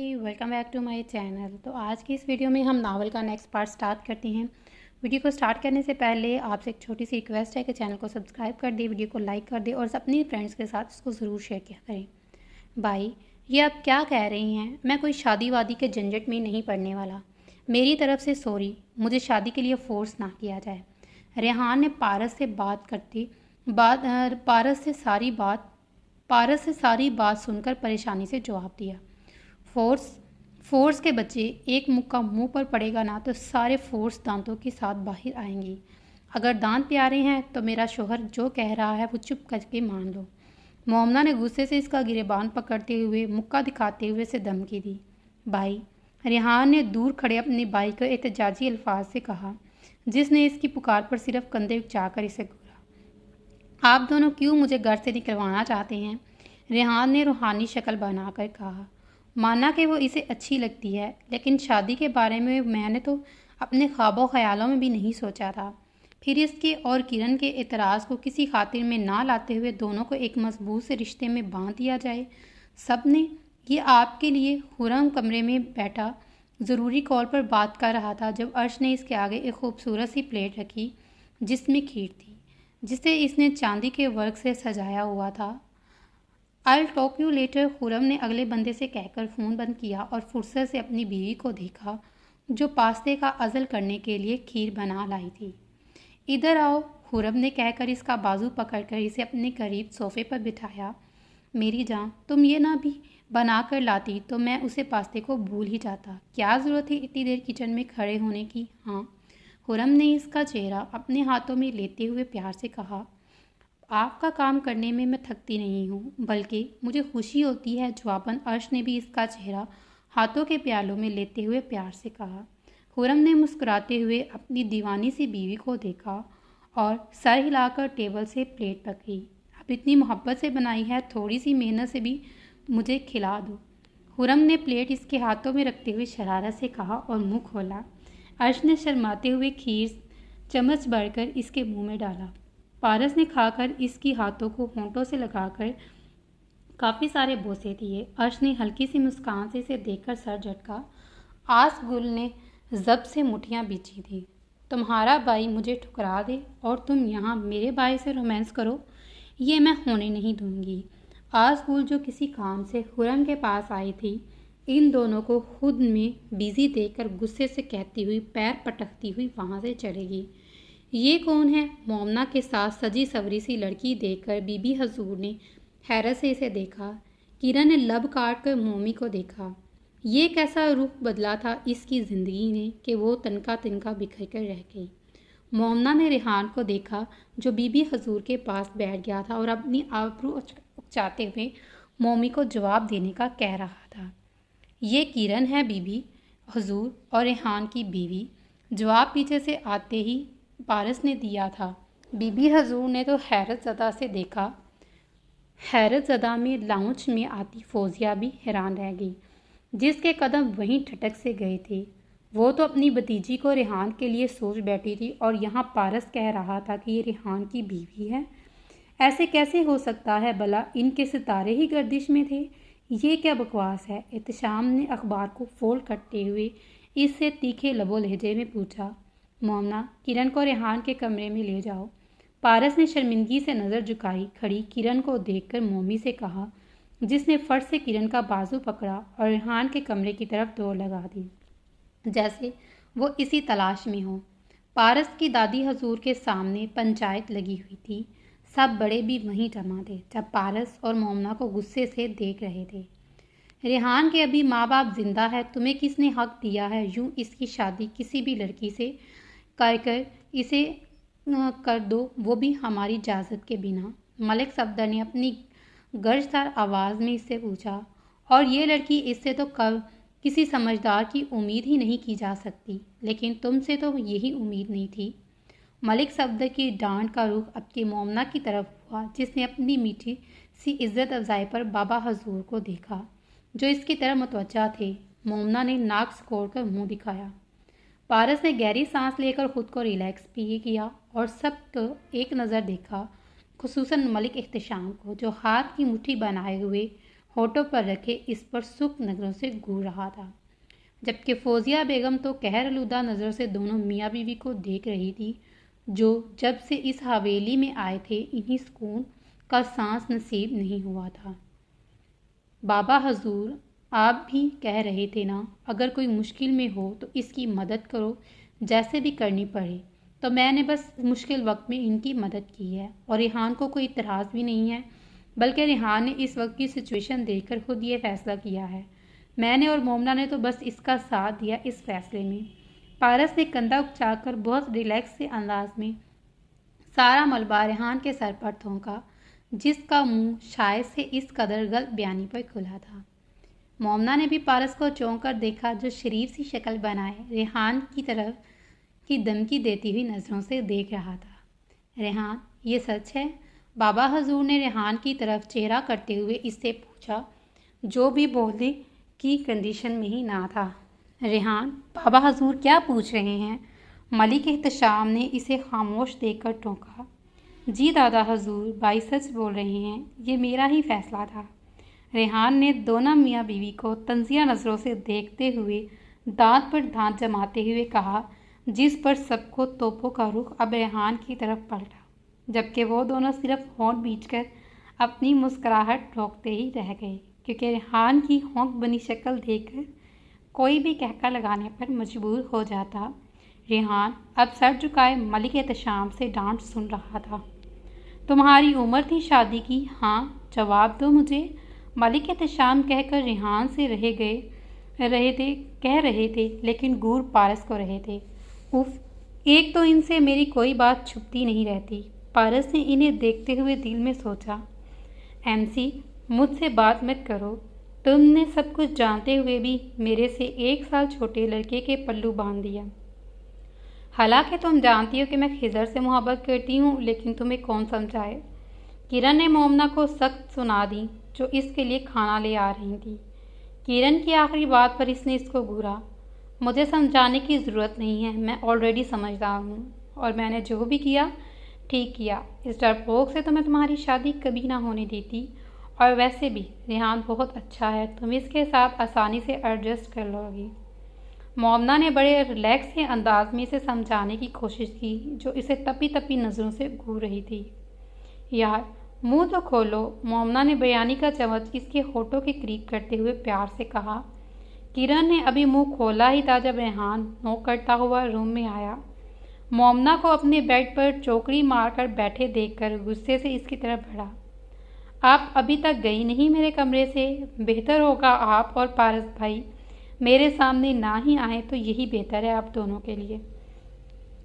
Family, welcome back to my channel. तो आज की इस वीडियो में हम नावल का नेक्स्ट पार्ट स्टार्ट करते हैं। वीडियो को स्टार्ट करने से पहले आपसे एक छोटी सी रिक्वेस्ट है कि चैनल को सब्सक्राइब कर दे, वीडियो को लाइक कर दे और अपनी फ्रेंड्स के साथ इसको ज़रूर शेयर किया करें। भाई, ये आप क्या कह रही हैं? मैं कोई शादी वादी के झंझट में नहीं पड़ने वाला। मेरी तरफ से सॉरी, मुझे शादी के लिए फोर्स ना किया जाए। रेहान ने पारस से सारी बात सुनकर परेशानी से जवाब दिया। फोर्स फोर्स के बच्चे, एक मुक्का मुंह पर पड़ेगा ना तो सारे फोर्स दांतों के साथ बाहर आएंगी। अगर दांत प्यारे हैं तो मेरा शोहर जो कह रहा है वो चुप करके मान लो। मोमना ने गुस्से से इसका गिरेबान पकड़ते हुए मुक्का दिखाते हुए से धमकी दी। भाई, रेहान ने दूर खड़े अपने भाई को एहतजाजी अल्फाज से कहा, जिसने इसकी पुकार पर सिर्फ कंधे उचाकर इसे घूरा। आप दोनों क्यों मुझे घर से निकलवाना चाहते हैं? रेहान ने रूहानी शक्ल बनाकर कहा। माना कि वो इसे अच्छी लगती है, लेकिन शादी के बारे में मैंने तो अपने ख्वाबों ख्यालों में भी नहीं सोचा था। फिर इसके और किरण के एतराज़ को किसी खातिर में ना लाते हुए दोनों को एक मजबूत से रिश्ते में बांध दिया जाए। सब ने ये आपके लिए खुर्रम कमरे में बैठा ज़रूरी कॉल पर बात कर रहा था जब अर्श ने इसके आगे एक खूबसूरत सी प्लेट रखी जिसमें खीर थी, जिसे इसने चांदी के वर्क से सजाया हुआ था। I talk you later, Khurram ने अगले बंदे से कहकर फ़ोन बंद किया और फुर्सत से अपनी बीवी को देखा जो पास्ते का अज़ल करने के लिए खीर बना लाई थी। इधर आओ, खुर्रम ने कहकर इसका बाजू पकड़कर इसे अपने करीब सोफे पर बिठाया। मेरी जान, तुम ये ना भी बना कर लाती तो मैं उसे पास्ते को भूल ही जाता। क्या ज़रूरत थी इतनी देर किचन में खड़े होने की? हाँ, खुर्रम ने इसका चेहरा अपने हाथों में लेते हुए प्यार से कहा। आपका काम करने में मैं थकती नहीं हूँ, बल्कि मुझे खुशी होती है। जवाबन अर्श ने भी इसका चेहरा हाथों के प्यालों में लेते हुए प्यार से कहा। खुर्रम ने मुस्कुराते हुए अपनी दीवानी सी बीवी को देखा और सर हिलाकर टेबल से प्लेट पकड़ी। अब इतनी मोहब्बत से बनाई है, थोड़ी सी मेहनत से भी मुझे खिला दो। खुर्रम ने प्लेट इसके हाथों में रखते हुए शरारत से कहा और मुँह खोला। अर्श ने शर्माते हुए खीर चम्मच भरकर इसके मुंह में डाला। पारस ने खाकर इसकी हाथों को होंठों से लगाकर काफ़ी सारे बोसे दिए। अर्श ने हल्की सी मुस्कान से इसे देखकर सर झटका। आस गुल ने जब से मुठियाँ बीची थी। तुम्हारा भाई मुझे ठुकरा दे और तुम यहाँ मेरे भाई से रोमांस करो, ये मैं होने नहीं दूंगी। आस गुल, जो किसी काम से खुर्रम के पास आई थी, इन दोनों को खुद में बिजी देखकर गुस्से से कहती हुई, पैर पटकती हुई वहाँ से चलेगी। ये कौन है? मोमना के साथ सजी सवरी सी लड़की देखकर बीबी हजूर ने हैरत से इसे देखा। किरण ने लब काट कर मोमी को देखा। ये कैसा रुख बदला था इसकी ज़िंदगी ने कि वो तनका तिनका बिखर कर रह गई। मोमना ने रेहान को देखा जो बीबी हजूर के पास बैठ गया था और अपनी आबरू उकसाते हुए मोमी को जवाब देने का कह रहा था। ये किरण है बीबी हजूर और रेहान की बीवी। जवाब पीछे से आते ही पारस ने दिया था। बीबी हजूर ने तो हैरत ज़दा से देखा। हैरत ज़दा में लाउंज में आती फौजिया भी हैरान रह गई, जिसके कदम वहीं ठटक से गए थे। वो तो अपनी भतीजी को रेहान के लिए सोच बैठी थी और यहाँ पारस कह रहा था कि ये रेहान की बीवी है। ऐसे कैसे हो सकता है भला? इनके सितारे ही गर्दिश में थे। ये क्या बकवास है? एहतशाम ने अखबार को फोल्ड करते हुए इससे तीखे लबो लहजे में पूछा। मोमना, किरण को रेहान के कमरे में ले जाओ। पारस ने शर्मिंदगी से नज़र झुकाई खड़ी किरण को देखकर मोमी से कहा, जिसने फट से किरण का बाजू पकड़ा और रेहान के कमरे की तरफ दौड़ लगा दी, जैसे वो इसी तलाश में हो। पारस की दादी हजूर के सामने पंचायत लगी हुई थी। सब बड़े भी वहीं जमा थे जब पारस और मोमना को गुस्से से देख रहे थे। रेहान के अभी माँ बाप जिंदा है, तुम्हें किसने हक दिया है यूँ इसकी शादी किसी भी लड़की से कर इसे कर दो, वो भी हमारी इजाज़त के बिना? मलिक सफदर ने अपनी गर्जदार आवाज़ में इससे पूछा। और ये लड़की, इससे तो कब किसी समझदार की उम्मीद ही नहीं की जा सकती, लेकिन तुमसे तो यही उम्मीद नहीं थी। मलिक सफदर की डांट का रुख अब की मोमना की तरफ हुआ, जिसने अपनी मीठी सी इज्जत अफजाई पर बाबा हजूर को देखा जो इसकी तरफ मुतवज्जा थे। मोमना ने नाक सिकोड़कर मुंह दिखाया। पारस ने गहरी सांस लेकर खुद को रिलैक्स भी किया और सब तो एक नज़र देखा, खुसूसन मलिक एहतशाम को, जो हाथ की मुट्ठी बनाए हुए होठों पर रखे इस पर सुख नज़रों से घूर रहा था, जबकि फौजिया बेगम तो कहर आलूदा नज़रों से दोनों मियाँ बीवी को देख रही थी, जो जब से इस हवेली में आए थे इन्हीं सुकून का सांस नसीब नहीं हुआ था। बाबा हजूर, आप भी कह रहे थे ना, अगर कोई मुश्किल में हो तो इसकी मदद करो, जैसे भी करनी पड़े। तो मैंने बस मुश्किल वक्त में इनकी मदद की है, और रेहान को कोई इतराज़ भी नहीं है, बल्कि रेहान ने इस वक्त की सिचुएशन देखकर खुद ये फैसला किया है। मैंने और मोमना ने तो बस इसका साथ दिया इस फैसले में। पारस ने कंधा उकसाकर बहुत रिलैक्स से अंदाज में सारा मलबा रेहान के सर पर थोंका, जिसका मुंह शायद से इस कदर गलत बयानी पर खुला था। मोमना ने भी पारस को चौंक कर देखा, जो शरीफ सी शक्ल बनाए रेहान की तरफ की धमकी देती हुई नज़रों से देख रहा था। रेहान, ये सच है? बाबा हजूर ने रेहान की तरफ चेहरा करते हुए इससे पूछा, जो भी बोलने की कंडीशन में ही ना था। रेहान, बाबा हजूर क्या पूछ रहे हैं? मलिक एहतशाम ने इसे खामोश देखकर टोका। जी दादा हजूर, भाई सच बोल रहे हैं, ये मेरा ही फैसला था। रेहान ने दोनों मियाँ बीवी को तंजिया नज़रों से देखते हुए दांत पर दांत जमाते हुए कहा, जिस पर सबको तोपों का रुख अब रेहान की तरफ पलटा, जबकि वो दोनों सिर्फ होंठ बींचकर अपनी मुस्कुराहट रोकते ही रह गए, क्योंकि रेहान की होंठ बनी शक्ल देखकर कोई भी कहका लगाने पर मजबूर हो जाता। रेहान अब सर झुकाए मलिक एहतशाम से डांट सुन रहा था। तुम्हारी उम्र थी शादी की? हाँ, जवाब दो मुझे। मलिक एहतशाम कहकर रेहान से कह रहे थे, लेकिन गूर पारस को रहे थे। उफ, एक तो इनसे मेरी कोई बात छुपती नहीं रहती। पारस ने इन्हें देखते हुए दिल में सोचा, एमसी, मुझसे बात मत करो। तुमने सब कुछ जानते हुए भी मेरे से 1 साल छोटे लड़के के पल्लू बांध दिया। हालांकि तुम जानती हो कि मैं खिजर से मोहब्बत करती हूँ, लेकिन तुम्हें कौन समझाए। किरण ने मोमना को सख्त सुना दी, जो इसके लिए खाना ले आ रही थी। किरण की आखिरी बात पर इसने इसको घूरा। मुझे समझाने की ज़रूरत नहीं है, मैं ऑलरेडी समझदार हूँ, और मैंने जो भी किया ठीक किया। इस डरपोक से तो मैं तुम्हारी शादी कभी ना होने देती, और वैसे भी रेहान बहुत अच्छा है, तुम इसके साथ आसानी से एडजस्ट कर लोगी। मोमना ने बड़े रिलैक्स के अंदाज में इसे समझाने की कोशिश की, जो इसे तपी तपी नज़रों से घूर रही थी। यार, मुंह तो खोलो। मोमना ने बयानी का चम्मच इसके होठों के करीब करते हुए प्यार से कहा। किरण ने अभी मुंह खोला ही था जब रेहान नोक करता हुआ रूम में आया। मोमना को अपने बेड पर चौकड़ी मारकर बैठे देखकर गुस्से से इसकी तरफ बढ़ा। आप अभी तक गई नहीं मेरे कमरे से? बेहतर होगा आप और पारस भाई मेरे सामने ना ही आए तो यही बेहतर है आप दोनों के लिए।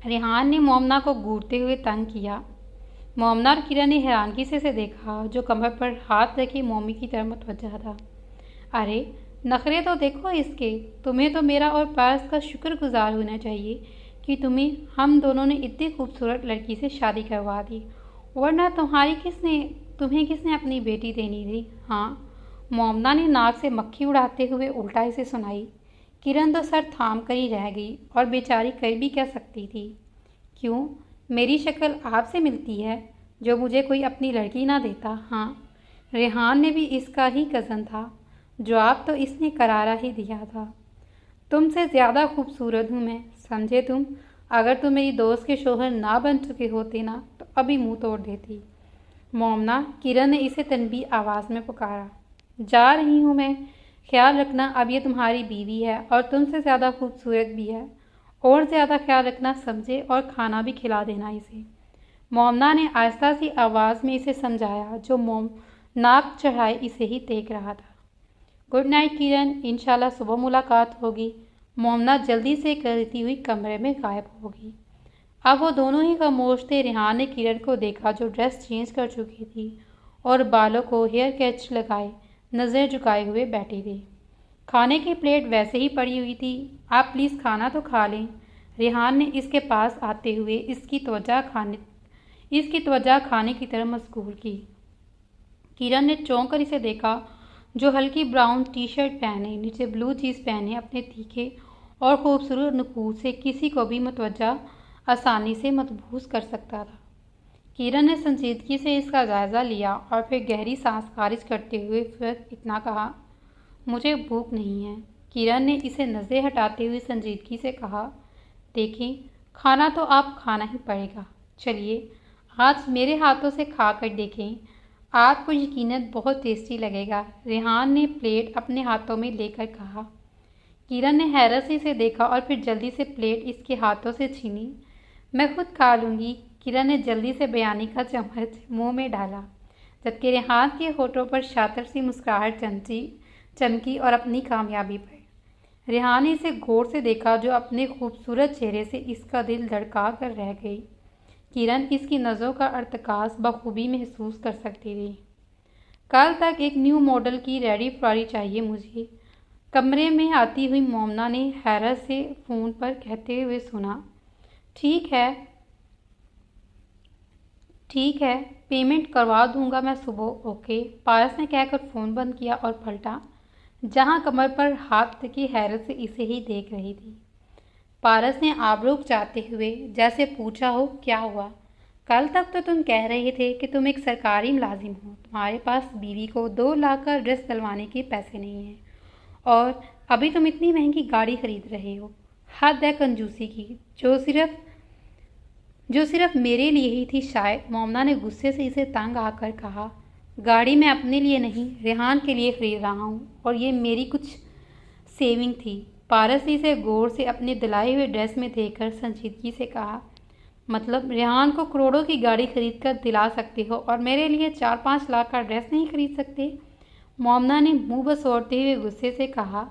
रेहान ने मोमना को घूरते हुए तंग किया। मोमना और किरण ने हैरानगी से देखा, जो कमर पर हाथ रखे मोमी की तरफ मुतवज्जा था। अरे, नखरे तो देखो इसके। तुम्हें तो मेरा और पारस का शुक्रगुजार होना चाहिए कि हम दोनों ने इतनी खूबसूरत लड़की से शादी करवा दी, वरना तुम्हें किसने अपनी बेटी देनी थी? हाँ, मोमना ने नाक से मक्खी उड़ाते हुए उल्टा इसे सुनाई। किरण तो सर थाम कर ही रह गई, और बेचारी कर भी क्या सकती थी। क्यों, मेरी शक्ल आपसे मिलती है, जो मुझे कोई अपनी लड़की ना देता? हाँ, रेहान ने भी इसका ही कज़न था। जवाब तो इसने करारा ही दिया था। तुमसे ज़्यादा खूबसूरत हूँ मैं, समझे तुम? अगर तुम मेरी दोस्त के शोहर ना बन चुके होते ना, तो अभी मुंह तोड़ देती। मोमना, किरण ने इसे तनबीह आवाज़ में पुकारा। जा रही हूँ मैं, ख्याल रखना, अब ये तुम्हारी बीवी है और तुमसे ज़्यादा खूबसूरत भी है, और ज़्यादा ख्याल रखना, समझे? और खाना भी खिला देना इसे। मोमना ने आहिस्ता सी आवाज़ में इसे समझाया, जो मोम नाक चढ़ाए इसे ही देख रहा था। गुड नाइट किरण, इंशाल्लाह सुबह मुलाकात होगी। मोमना जल्दी से करती हुई कमरे में गायब होगी। अब वो दोनों ही खामोश थे। रेहान ने किरण को देखा, जो ड्रेस चेंज कर चुकी थी और बालों को हेयर कैच लगाए नज़र झुकाए हुए बैठी थी। खाने की प्लेट वैसे ही पड़ी हुई थी। आप प्लीज़ खाना तो खा लें। रेहान ने इसके पास आते हुए इसकी त्वचा खाने की तरफ मशगूल की। किरण ने चौंक कर इसे देखा, जो हल्की ब्राउन टी शर्ट पहने नीचे ब्लू जीन्स पहने अपने तीखे और खूबसूरत नकूद से किसी को भी मुतवज्जा आसानी से मतबूस कर सकता था। किरण ने संजीदगी से इसका जायज़ा लिया और फिर गहरी सांस खारिज करते हुए फिर इतना कहा, मुझे भूख नहीं है। किरण ने इसे नज़रें हटाते हुए संजीदगी से कहा, देखें, खाना तो आप खाना ही पड़ेगा। चलिए आज मेरे हाथों से खा कर देखें, आपको यकीनन बहुत टेस्टी लगेगा। रेहान ने प्लेट अपने हाथों में लेकर कहा। किरण ने हैरत से इसे देखा और फिर जल्दी से प्लेट इसके हाथों से छीनी। मैं खुद खा लूँगी। किरण ने जल्दी से बयानी का चम्मच मुंह में डाला, जबकि रेहान के होठों पर शातिर सी मुस्कुराहट चमकी और अपनी कामयाबी पर रेहान ने इसे गौर से देखा, जो अपने खूबसूरत चेहरे से इसका दिल धड़का कर रह गई। किरण इसकी नज़रों का अर्तकास बखूबी महसूस कर सकती थी। कल तक एक न्यू मॉडल की रेडी फ्रारी चाहिए मुझे, कमरे में आती हुई मोमना ने हैरत से फ़ोन पर कहते हुए सुना। ठीक है, पेमेंट करवा दूंगा मैं सुबह, ओके। पारस ने कहकर फ़ोन बंद किया और पलटा, जहां कमर पर हाथ रखी हैरत से इसे ही देख रही थी। पारस ने आबरूक जाते हुए जैसे पूछा हो, क्या हुआ? कल तक तो तुम कह रहे थे कि तुम एक सरकारी मुलाजिम हो, तुम्हारे पास बीवी को 2 लाख का ड्रेस दिलवाने के पैसे नहीं हैं, और अभी तुम इतनी महंगी गाड़ी खरीद रहे हो। हद है कंजूसी की, जो सिर्फ मेरे लिए ही थी शायद। मोमना ने गुस्से से इसे तंग आकर कहा, गाड़ी मैं अपने लिए नहीं, रेहान के लिए खरीद रहा हूँ, और ये मेरी कुछ सेविंग थी। पारस ने इसे गौर से अपने दिलाए हुए ड्रेस में देखकर संजीदगी से कहा, मतलब रेहान को करोड़ों की गाड़ी खरीद कर दिला सकते हो और मेरे लिए 4-5 लाख का ड्रेस नहीं खरीद सकते? मोमना ने मुंह बसोड़ते हुए गुस्से से कहा,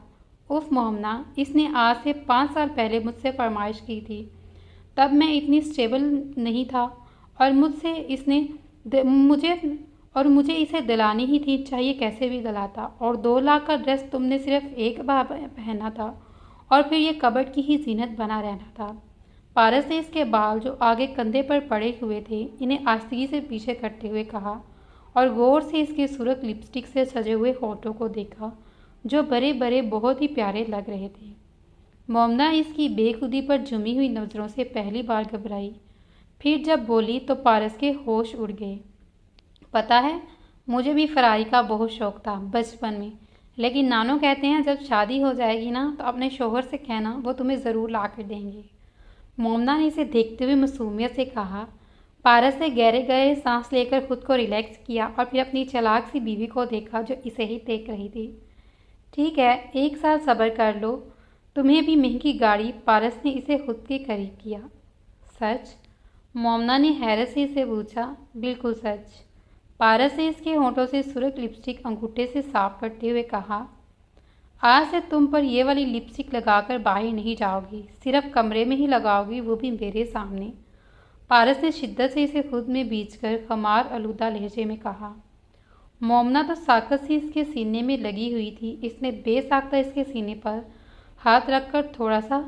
उफ मोमना, इसने आज से 5 साल पहले मुझसे फरमाइश की थी, तब मैं इतनी स्टेबल नहीं था, और मुझे इसे दिलानी ही थी, चाहिए कैसे भी दिलाता। और 2 लाख का ड्रेस तुमने सिर्फ एक बार पहना था, और फिर ये कबर्ड की ही जीनत बना रहना था। पारस ने इसके बाल, जो आगे कंधे पर पड़े हुए थे, इन्हें आस्तीगी से पीछे करते हुए कहा, और गौर से इसके सुर्ख लिपस्टिक से सजे हुए होठों को देखा, जो बड़े बड़े बहुत ही प्यारे लग रहे थे। मोमना इसकी बेखुदी पर झुमी हुई नज़रों से पहली बार घबराई। फिर जब बोली तो पारस के होश उड़ गए। पता है, मुझे भी फरारी का बहुत शौक़ था बचपन में, लेकिन नानो कहते हैं जब शादी हो जाएगी ना तो अपने शोहर से कहना, वो तुम्हें ज़रूर ला कर देंगे। मोमना ने इसे देखते हुए मासूमियत से कहा। पारस ने गहरे गहरे सांस लेकर खुद को रिलैक्स किया और फिर अपनी चालाक सी बीवी को देखा, जो इसे ही देख रही थी। ठीक है, 1 साल सब्र कर लो, तुम्हें भी महंगी गाड़ी। पारस ने इसे खुद के करीब किया। सच? मोमना ने हैरत से इसे पूछा। बिल्कुल सच। पारस ने इसके होंठों से सुर्ख लिपस्टिक अंगूठे से साफ करते हुए कहा, आज से तुम पर ये वाली लिपस्टिक लगाकर बाहर नहीं जाओगी, सिर्फ कमरे में ही लगाओगी, वो भी मेरे सामने। पारस ने शिद्दत से इसे खुद में बींचकर खमार आलूदा लहजे में कहा। मोमना तो साकत सी इसके सीने में लगी हुई थी। इसने बेसाख्ता इसके सीने पर हाथ रखकर थोड़ा सा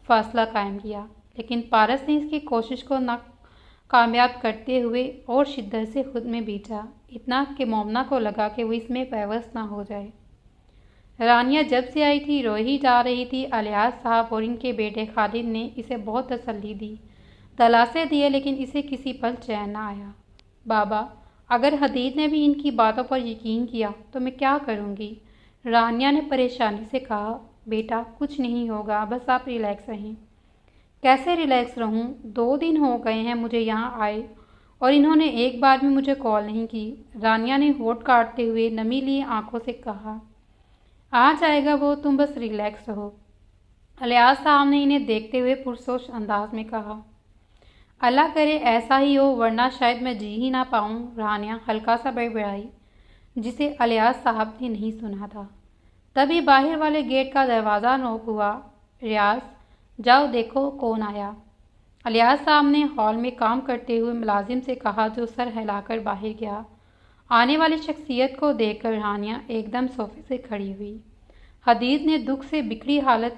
फासला कायम किया, लेकिन पारस ने इसकी कोशिश को नाकामयाब करते हुए और शिद्दत से खुद में बींचा, इतना कि मोमना को लगा कि वो इसमें बेबस ना हो जाए। रानिया जब से आई थी रोई ही जा रही थी। अलियास साहब और इनके बेटे खालिद ने इसे बहुत तसल्ली दी, दलासे दिए, लेकिन इसे किसी पल चैन ना आया। बाबा, अगर हदीद ने भी इनकी बातों पर यकीन किया तो मैं क्या करूँगी? रानिया ने परेशानी से कहा। बेटा, कुछ नहीं होगा, बस आप रिलैक्स रहें। कैसे रिलैक्स रहूं? 2 दिन हो गए हैं मुझे यहाँ आए और इन्होंने एक बार भी मुझे कॉल नहीं की। रानिया ने होठ काटते हुए नमी ली आंखों से कहा। आ जाएगा वो, तुम बस रिलैक्स रहो। अलियास साहब ने इन्हें देखते हुए पुरसोच अंदाज में कहा। अल्लाह करे ऐसा ही हो, वरना शायद मैं जी ही ना पाऊँ। रानिया हल्का सा बड़बड़ाई, जिसे अलियास साहब ने नहीं सुना था। तभी बाहर वाले गेट का दरवाज़ा नॉक हुआ। रियाज, जाओ देखो कौन आया। अलियास साहब ने हॉल में काम करते हुए मुलाजिम से कहा, जो सर हिलाकर बाहर गया। आने वाली शख्सियत को देखकर रानिया एकदम सोफे से खड़ी हुई। हदीद ने दुख से बिखरी हालत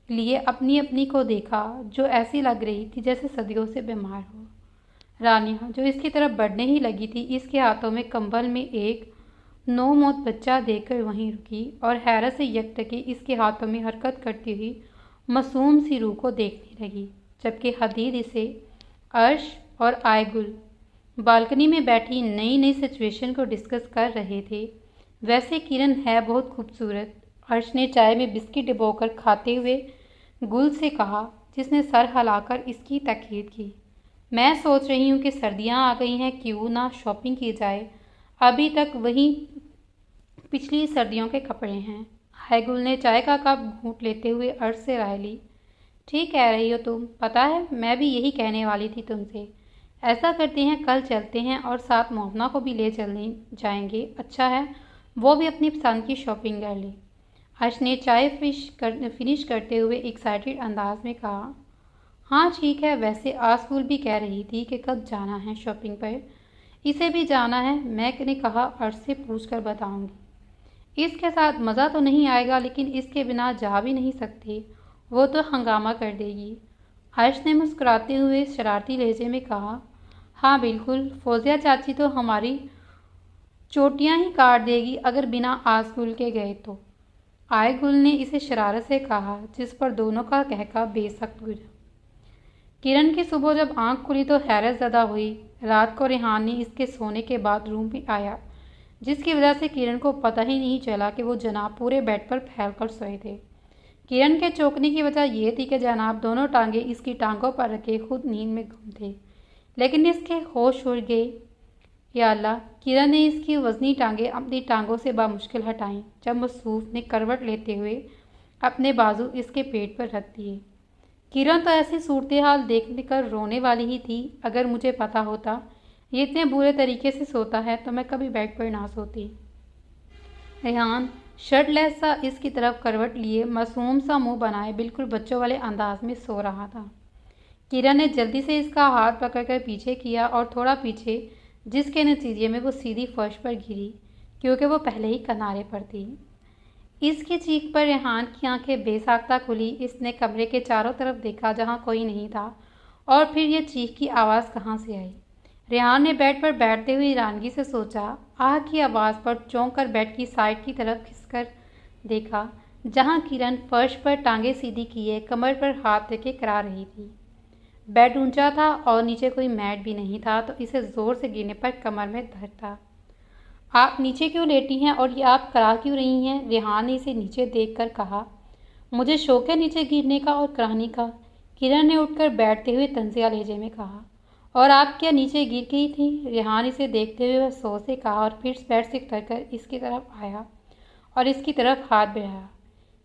लिए अपनी को देखा, जो ऐसी लग रही थी जैसे सदियों से बीमार हो। रानिया, जो इसकी तरफ बढ़ने ही लगी थी, इसके हाथों में कंबल में एक नौमौत बच्चा देखकर वहीं रुकी और हैरत से यकतकी इसके हाथों में हरकत करती हुई मासूम सी रूह को देखने लगी, जबकि हदीद इसे अर्श और आयगुल बालकनी में बैठी नई नई सिचुएशन को डिस्कस कर रहे थे। वैसे किरण है बहुत खूबसूरत, हर्ष ने चाय में बिस्किट डुबोकर खाते हुए गुल से कहा, जिसने सर हिलाकर इसकी ताकीद की। मैं सोच रही हूँ कि सर्दियाँ आ गई हैं, क्यों ना शॉपिंग की जाए। अभी तक वही पिछली सर्दियों के कपड़े हैं। हायगुल ने चाय का कप घूंट लेते हुए अर्श से राय ली। ठीक कह रही हो तुम, पता है मैं भी यही कहने वाली थी तुमसे। ऐसा करते हैं, कल चलते हैं और साथ मोहना को भी ले चलने जाएंगे। अच्छा है, वो भी अपनी पसंद की शॉपिंग कर ले। हर्ष ने चाय फिनिश करते हुए एक्साइटेड अंदाज में कहा, हाँ ठीक है, वैसे आसफूल भी कह रही थी कि कब जाना है शॉपिंग पर। इसे भी जाना है, मैंने कहा अर्श से पूछ कर बताऊंगी। इसके साथ मज़ा तो नहीं आएगा, लेकिन इसके बिना जा भी नहीं सकते, वो तो हंगामा कर देगी। हर्ष ने मुस्कुराते हुए शरारती लहजे में कहा, हाँ बिल्कुल, फौजिया चाची तो हमारी चोटियां ही काट देगी अगर बिना आसफूल के गए तो। आयगुल ने इसे शरारत से कहा, जिस पर दोनों का कहका बेसख्त गुजरा। किरण की सुबह जब आंख खुली तो हैरत ज़दा हुई। रात को रेहान ने इसके सोने के बाद रूम में आया, जिसकी वजह से किरण को पता ही नहीं चला कि वो जनाब पूरे बेड पर फैलकर सोए थे। किरण के चौंकने की वजह यह थी कि जनाब दोनों टांगे इसकी टांगों पर रखे खुद नींद में गुम थे, लेकिन इसके होश उड़ गए। या अल्लाह, किरण ने इसकी वजनी टांगे अपनी टांगों से बामुश्किल हटाईं जब मसूफ ने करवट लेते हुए अपने बाजू इसके पेट पर रख दिए। किरण तो ऐसी सूरत हाल देखने कर रोने वाली ही थी। अगर मुझे पता होता ये इतने बुरे तरीके से सोता है तो मैं कभी बेड पर ना सोती। रेहान शर्टलेस सा इसकी तरफ करवट लिए मासूम सा मुंह बनाए बिल्कुल बच्चों वाले अंदाज में सो रहा था। किरण ने जल्दी से इसका हाथ पकड़कर पीछे किया और थोड़ा पीछे, जिसके नतीजे में वो सीधी फर्श पर गिरी, क्योंकि वो पहले ही किनारे पर थी। इसकी चीख पर रेहान की आंखें बेसाख्ता खुली। इसने कमरे के चारों तरफ देखा जहां कोई नहीं था, और फिर ये चीख की आवाज़ कहाँ से आई। रेहान ने बेड पर बैठते हुए हैरानगी से सोचा। आह की आवाज़ पर चौंक कर बेड की साइड की तरफ खिसकर देखा, जहां किरण फर्श पर टांगे सीधी किए कमर पर हाथ रखे करा रही थी। बेड ऊंचा था और नीचे कोई मैट भी नहीं था, तो इसे ज़ोर से गिरने पर कमर में दर्द था। आप नीचे क्यों लेटी हैं और ये आप करा क्यों रही हैं? रेहान ने इसे नीचे देखकर कहा। मुझे शौक है नीचे गिरने का और कराने का, किरण ने उठकर बैठते हुए तंजिया लहजे में कहा। और आप क्या नीचे गिर गई थी? रेहान इसे देखते हुए वह सो से कहा और फिर बेड से उतरकर इसकी तरफ आया और इसकी तरफ हाथ बढ़ाया।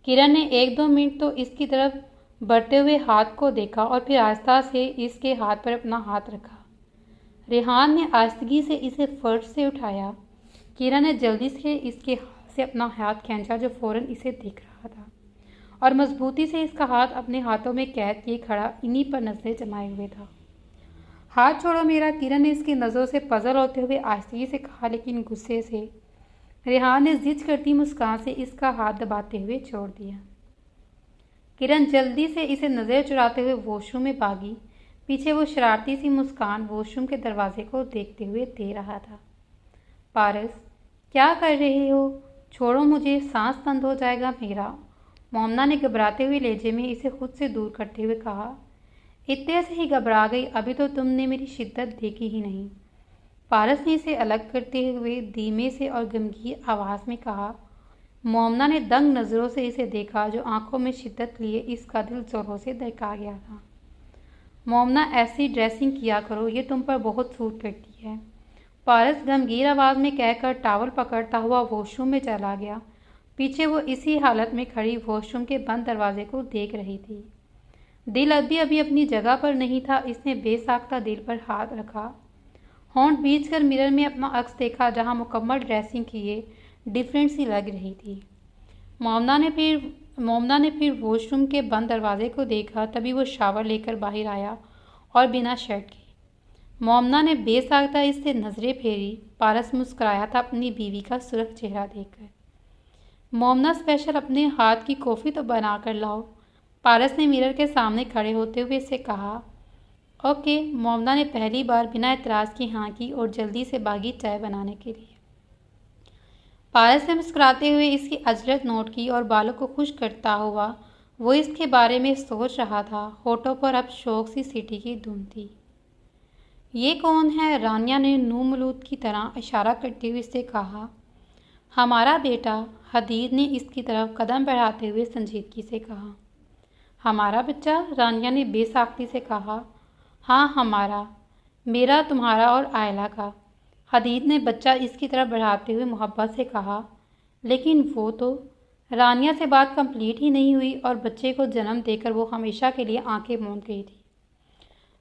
किरण ने 1-2 मिनट तो इसकी तरफ बढ़ते हुए हाथ को देखा और फिर आहिस्ता से इसके हाथ पर अपना हाथ रखा। रेहान ने आहिस्तगी से इसे फर्श से उठाया। किरण ने जल्दी से इसके हाथ से अपना हाथ खींचा, जो फौरन इसे देख रहा था, और मजबूती से इसका हाथ अपने हाथों में कैद किए खड़ा इन्हीं पर नजरें जमाए हुए था। हाथ छोड़ो मेरा, किरण ने इसकी नज़रों से पजल होते हुए आहिस्तगी से कहा, लेकिन गुस्से से। रेहान ने जिद करती मुस्कान से इसका हाथ दबाते हुए छोड़ दिया। किरण जल्दी से इसे नज़र चुराते हुए वॉशरूम में भागी। पीछे वो शरारती सी मुस्कान वॉशरूम के दरवाजे को देखते हुए दे रहा था। पारस, क्या कर रहे हो? छोड़ो मुझे, सांस बंद हो जाएगा मेरा। मोमना ने घबराते हुए लहजे में इसे खुद से दूर करते हुए कहा। इतने से ही घबरा गई, अभी तो तुमने मेरी शिद्दत देखी ही नहीं। पारस ने इसे अलग करते हुए धीमे से और गंभीर आवाज़ में कहा। मोमना ने दंग नज़रों से इसे देखा, जो आंखों में शिद्दत लिए इसका दिल जोरों से धड़का गया था। मोमना, ऐसी ड्रेसिंग किया करो, ये तुम पर बहुत सूट करती है। पारस गंभीर आवाज़ में कहकर टावल पकड़ता हुआ वॉशरूम में चला गया। पीछे वो इसी हालत में खड़ी वॉशरूम के बंद दरवाजे को देख रही थी। दिल अभी अभी अपनी जगह पर नहीं था। इसने बेसाख्ता दिल पर हाथ रखा, होंठ बीच कर मिरर में अपना अक्स देखा, जहाँ मुकम्मल ड्रेसिंग किए डिफरेंट सी लग रही थी। मोमना ने फिर वॉशरूम के बंद दरवाजे को देखा। तभी वो शावर लेकर बाहर आया और बिना शर्ट के। मोमना ने बेसाख्ता इससे नज़रें फेरी। पारस मुस्कुराया था अपनी बीवी का सुर्ख चेहरा देखकर। मोमना, स्पेशल अपने हाथ की कॉफ़ी तो बना कर लाओ। पारस ने मिरर के सामने खड़े होते हुए इससे कहा। ओके। मोमना ने पहली बार बिना एतराज़ की हाँ की और जल्दी से भागी चाय बनाने के लिए। पारस ने मुस्कुराते हुए इसकी अजरत नोट की और बालों को खुश करता हुआ वो इसके बारे में सोच रहा था। होठों पर अब शौक सी सीटी की धुन थी। ये कौन है? रानिया ने नूमलूद की तरह इशारा करते हुए इससे कहा। हमारा बेटा, हदीद ने इसकी तरफ कदम बढ़ाते हुए संजीदगी से कहा। हमारा बच्चा? रानिया ने बेसाख्ती से कहा। हाँ, हमारा, मेरा, तुम्हारा और आयला का। हदीद ने बच्चा इसकी तरफ बढ़ाते हुए मोहब्बत से कहा। लेकिन वो तो। रानिया से बात कंप्लीट ही नहीं हुई और बच्चे को जन्म देकर वो हमेशा के लिए आंखें मूंद गई थी।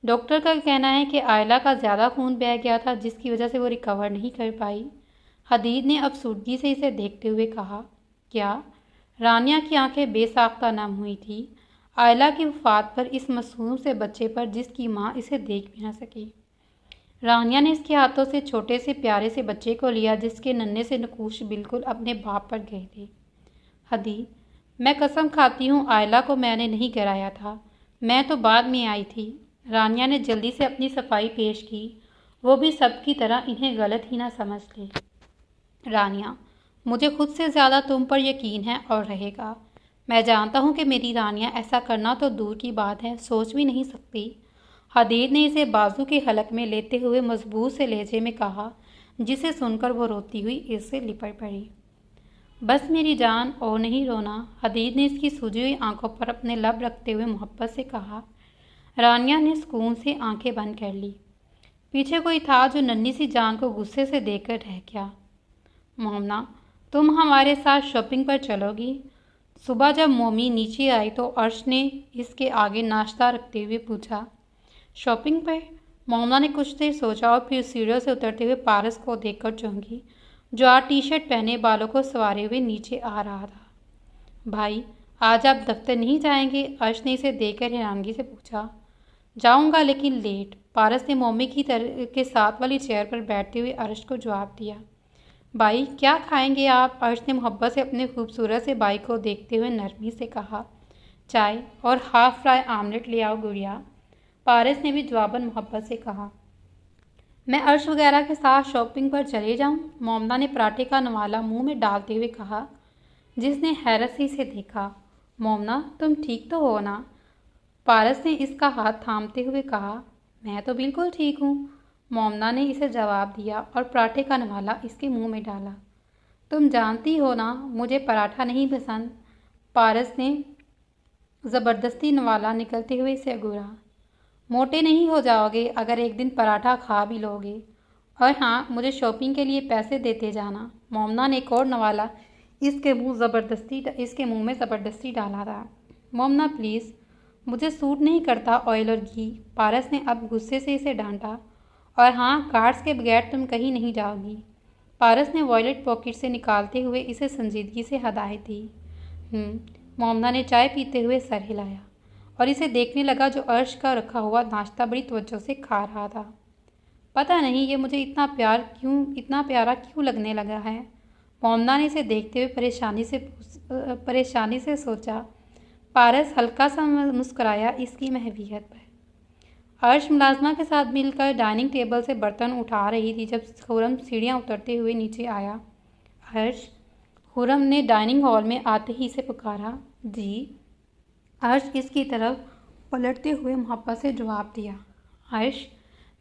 डॉक्टर का कहना है कि आयला का ज़्यादा खून बह गया था, जिसकी वजह से वो रिकवर नहीं कर पाई। हदीद ने अफसुर्दगी से इसे देखते हुए कहा। क्या? रानिया की आंखें बेसाख्ता नम हुई थी आयला की वफ़ात पर, इस मासूम से बच्चे पर जिसकी माँ इसे देख भी ना सकी। रानिया ने इसके हाथों से छोटे से प्यारे से बच्चे को लिया जिसके नन्हे से नकूश बिल्कुल अपने बाप पर गए थे। हदीद, मैं कसम खाती हूँ आयला को मैंने नहीं गिराया था, मैं तो बाद में आई थी। रानिया ने जल्दी से अपनी सफाई पेश की, वो भी सबकी तरह इन्हें गलत ही ना समझ ले। रानिया, मुझे खुद से ज़्यादा तुम पर यकीन है और रहेगा। मैं जानता हूँ कि मेरी रानिया ऐसा करना तो दूर की बात है, सोच भी नहीं सकती। हदीद ने इसे बाजू के हलक में लेते हुए मजबूत से लहजे में कहा, जिसे सुनकर वो रोती हुई इससे लिपट पड़ी। बस मेरी जान, और नहीं रोना। हदीद ने इसकी सूजी हुई आंखों पर अपने लब रखते हुए मोहब्बत से कहा। रानिया ने सुकून से आंखें बंद कर ली। पीछे कोई था जो नन्ही सी जान को गुस्से से देखकर रह गया। मोमना, तुम हमारे साथ शॉपिंग पर चलोगी? सुबह जब मोमी नीचे आई तो अर्श ने इसके आगे नाश्ता रखते हुए पूछा। शॉपिंग पर? मोमना ने कुछ देर सोचा और फिर सीढ़ियों से उतरते हुए पारस को देखकर चौंकी, जो आज टी शर्ट पहने बालों को संवारे हुए नीचे आ रहा था। भाई, आज आप दफ्तर नहीं जाएंगे? अर्श ने इसे देखकर हैरानगी से पूछा। जाऊंगा, लेकिन लेट। पारस ने मोमी की तरह के साथ वाली चेयर पर बैठते हुए अर्श को जवाब दिया। भाई, क्या खाएंगे आप? अर्श ने मोहब्बत से अपने खूबसूरत से भाई को देखते हुए नरमी से कहा। चाय और हाफ फ्राई आमलेट ले आओ गुड़िया, पारस ने भी जवाबन मोहब्बत से कहा। मैं अर्श वगैरह के साथ शॉपिंग पर चले जाऊं? मोमना ने पराठे का नवाला मुंह में डालते हुए कहा, जिसने हैरत से इसे देखा। मोमना, तुम ठीक तो हो ना? पारस ने इसका हाथ थामते हुए कहा। मैं तो बिल्कुल ठीक हूँ, मोमना ने इसे जवाब दिया और पराठे का नवाला इसके मुंह में डाला। तुम जानती हो ना मुझे पराठा नहीं पसंद, पारस ने ज़बरदस्ती नवाला निकलते हुए इसे अगूरा। मोटे नहीं हो जाओगे अगर एक दिन पराठा खा भी लोगे। और हाँ, मुझे शॉपिंग के लिए पैसे देते जाना। मोमना ने एक और नवाला इसके मुंह में ज़बरदस्ती डाला था। मोमना प्लीज़, मुझे सूट नहीं करता ऑयल और घी, पारस ने अब गुस्से से इसे डांटा। और हाँ, कार्ड्स के बगैर तुम कहीं नहीं जाओगी, पारस ने वॉलेट पॉकेट से निकालते हुए इसे संजीदगी से हदायत दी। मोमना ने चाय पीते हुए सर हिलाया और इसे देखने लगा जो अर्श का रखा हुआ नाश्ता बड़ी तवज्जो से खा रहा था। पता नहीं ये मुझे इतना प्यारा क्यों लगने लगा है, मोमना ने इसे देखते हुए परेशानी से सोचा। पारस हल्का सा मुस्कुराया इसकी महवियत पर। अर्श मुलाजमा के साथ मिलकर डाइनिंग टेबल से बर्तन उठा रही थी जब खुरम सीढ़ियाँ उतरते हुए नीचे आया। अर्श, खुरम ने डाइनिंग हॉल में आते ही इसे पुकारा। जी। अर्श इसकी तरफ पलटते हुए मोहब्बत से जवाब दिया। अर्श,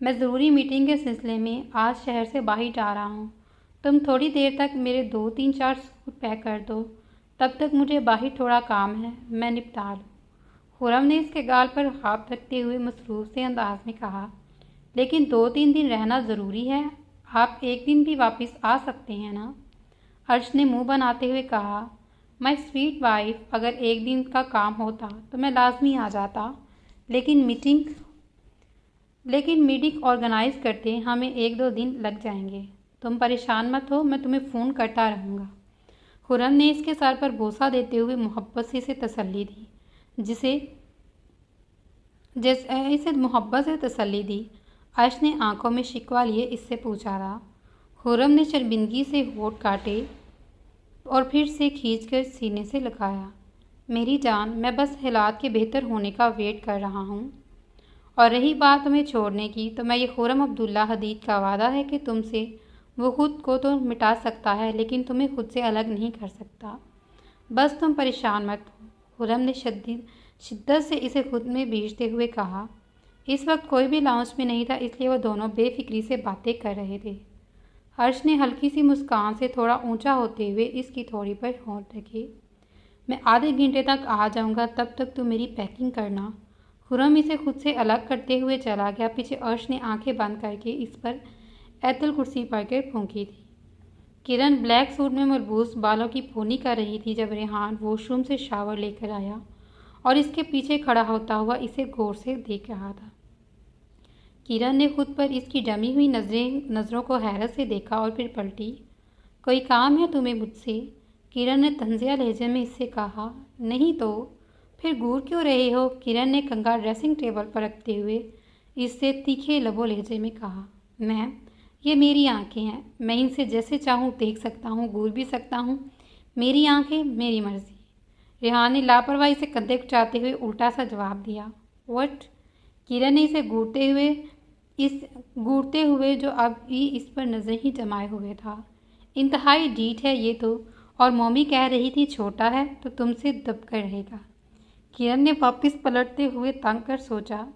मैं ज़रूरी मीटिंग के सिलसिले में आज शहर से बाहर जा रहा हूँ, तुम थोड़ी देर तक मेरे 2-3-4 सूट पैक कर दो, तब तक मुझे बाहर थोड़ा काम है, मैं निपटा लूँ। खुरम ने इसके गाल पर हाथ रखते हुए मसरूफ़ से अंदाज में कहा। लेकिन 2-3 दिन रहना ज़रूरी है, आप एक दिन भी वापस आ सकते हैं ना? अर्श ने मुंह बनाते हुए कहा। माय स्वीट वाइफ, अगर एक दिन का काम होता तो मैं लाजमी आ जाता, लेकिन मीटिंग ऑर्गेनाइज करते हमें 1-2 दिन लग जाएंगे। तुम परेशान मत हो, मैं तुम्हें फ़ोन करता रहूँगा। खुरम ने इसके सर पर बोसा देते हुए मोहब्बत से इसे तसल्ली दी। अर्श ने आंखों में शिकवा लिए इससे पूछा रहा। खुरम ने शर्मिंदगी से होठ काटे और फिर से खींचकर सीने से लगाया। मेरी जान, मैं बस हालात के बेहतर होने का वेट कर रहा हूँ। और रही बात तुम्हें छोड़ने की, तो मैं ये खुरम अब्दुल्ला हदीद का वादा है कि तुमसे वो खुद को तो मिटा सकता है, लेकिन तुम्हें खुद से अलग नहीं कर सकता। बस तुम परेशान मत हो, खुरम ने शिद्दत से इसे खुद में भींचते हुए कहा। इस वक्त कोई भी लाउंज में नहीं था, इसलिए वो दोनों बेफिक्री से बातें कर रहे थे। हर्ष ने हल्की सी मुस्कान से थोड़ा ऊंचा होते हुए इसकी थोड़ी पर होंठ रखी। मैं आधे घंटे तक आ जाऊंगा, तब तक तू मेरी पैकिंग करना। खुर्रम इसे खुद से अलग करते हुए चला गया। पीछे अर्श ने आंखें बंद करके इस पर ऐतल कुर्सी पर कर फूंकी थी। किरण ब्लैक सूट में मलबूस बालों की पोनी कर रही थी जब रेहान वॉशरूम से शावर लेकर आया और इसके पीछे खड़ा होता हुआ इसे गौर से देख रहा था। किरण ने खुद पर इसकी जमी हुई नज़रों को हैरत से देखा और फिर पलटी। कोई काम है तुम्हें मुझसे? किरण ने तंजिया लहजे में इससे कहा। नहीं तो फिर घूर क्यों रहे हो? किरण ने कंघा ड्रेसिंग टेबल पर रखते हुए इससे तीखे लबो लहजे में कहा। मैम, ये मेरी आंखें हैं, मैं इनसे जैसे चाहूँ देख सकता हूँ, घूर भी सकता हूँ। मेरी आंखें, मेरी मर्जी। रेहान ने लापरवाही से कंधे उठाते हुए उल्टा सा जवाब दिया। व्हाट? किरण ने इसे घूरते हुए जो अब भी इस पर नजर ही जमाए हुए था। इंतहाई डीठ है ये तो, और मम्मी कह रही थी छोटा है तो तुमसे दबकर रहेगा। किरण ने वापस पलटते हुए तंग कर सोचा,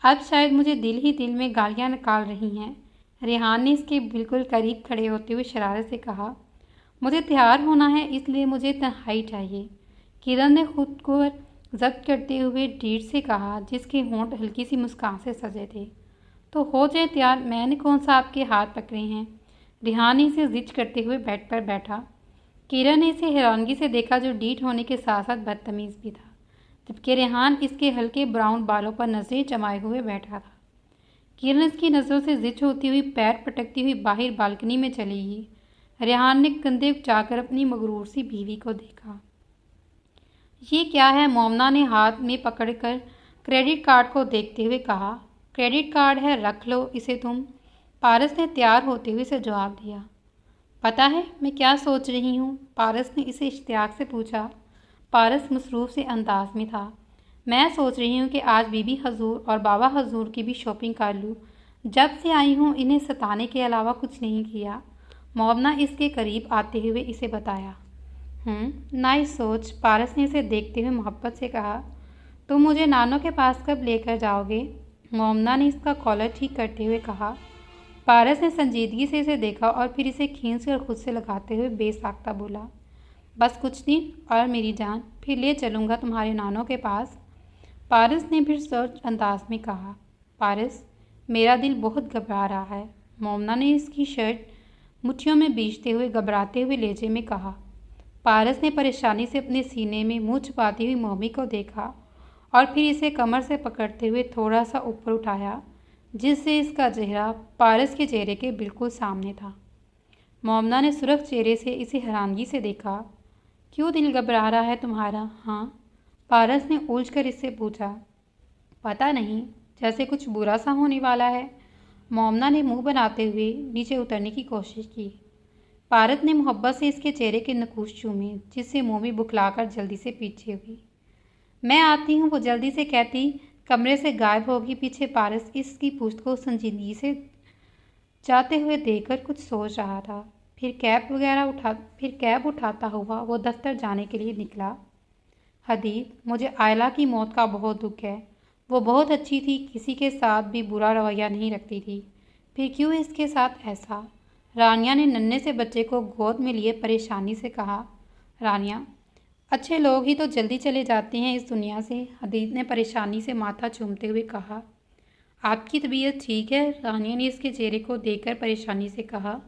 अब शायद मुझे दिल ही दिल में गालियां निकाल रही हैं। रेहान ने इसके बिल्कुल करीब खड़े होते हुए शरारत से कहा। मुझे तैयार होना है, इसलिए मुझे तन्हाई चाहिए। किरण ने खुद को जब्त करते हुए डीठ से कहा, जिसके होंठ हल्की सी मुस्कान से सजे थे। तो हो जाए तैयार, मैंने कौन सा आपके हाथ पकड़े हैं? रेहान ने इसे जिद करते हुए बेड पर बैठा। किरण ने इसे हैरानगी से देखा, जो डीठ होने के साथ साथ बदतमीज़ भी था, जबकि रेहान इसके हल्के ब्राउन बालों पर नजरें जमाए हुए बैठा था। किरण इसकी नज़रों से जिद होती हुई पैर पटकती हुई बाहर बालकनी में चली गई। रेहान ने कंधे उठाकर अपनी मगरूर सी बीवी को देखा। ये क्या है? मोमना ने हाथ में पकड़कर क्रेडिट कार्ड को देखते हुए कहा। क्रेडिट कार्ड है, रख लो इसे तुम। पारस ने तैयार होते हुए इसे जवाब दिया। पता है मैं क्या सोच रही हूँ? पारस ने इसे इश्तियाक से पूछा। पारस मसरूफ़ से अंदाज में था। मैं सोच रही हूँ कि आज बीबी हजूर और बाबा हजूर की भी शॉपिंग कर लूँ। जब से आई हूँ इन्हें सताने के अलावा कुछ नहीं किया। मोमना इसके करीब आते हुए इसे बताया। नाइस सोच। पारस ने इसे देखते हुए मोहब्बत से कहा। तुम मुझे नानों के पास कब लेकर जाओगे? मोमना ने इसका कॉलर ठीक करते हुए कहा। पारस ने संजीदगी से इसे देखा और फिर इसे खींचकर खुद से लगाते हुए बेसाख्ता बोला। बस कुछ दिन और मेरी जान, फिर ले चलूँगा तुम्हारे नानों के पास। पारस ने फिर सोच अंदाज में कहा। पारस, मेरा दिल बहुत घबरा रहा है। मोमना ने इसकी शर्ट मुट्ठियों में बींचते हुए घबराते हुए लहजे में कहा। पारस ने परेशानी से अपने सीने में मुँह छुपाती हुई मम्मी को देखा और फिर इसे कमर से पकड़ते हुए थोड़ा सा ऊपर उठाया, जिससे इसका चेहरा पारस के चेहरे के बिल्कुल सामने था। मोमना ने सुर्ख चेहरे से इसे हैरानगी से देखा। क्यों दिल घबरा रहा है तुम्हारा? हाँ, पारस ने उलझकर इससे पूछा। पता नहीं, जैसे कुछ बुरा सा होने वाला है। मोमना ने मुंह बनाते हुए नीचे उतरने की कोशिश की। पारस ने मोहब्बत से इसके चेहरे के नकूश चूमे, जिससे मोमी बुखलाकर जल्दी से पीछे हुई। मैं आती हूँ, वो जल्दी से कहती कमरे से गायब होगी। पीछे पारस इसकी पूछ को संजीदगी से जाते हुए देखकर कुछ सोच रहा था। फिर कैब उठाता हुआ वो दफ्तर जाने के लिए निकला। हदीद, मुझे आयला की मौत का बहुत दुख है। वो बहुत अच्छी थी, किसी के साथ भी बुरा रवैया नहीं रखती थी। फिर क्यों इसके साथ ऐसा? रानिया ने नन्हे से बच्चे को गोद में लिए परेशानी से कहा। रानिया, अच्छे लोग ही तो जल्दी चले जाते हैं इस दुनिया से। हदीद ने परेशानी से माथा चूमते हुए कहा। आपकी तबीयत ठीक है? रानिया ने इसके चेहरे को देखकर परेशानी से कहा।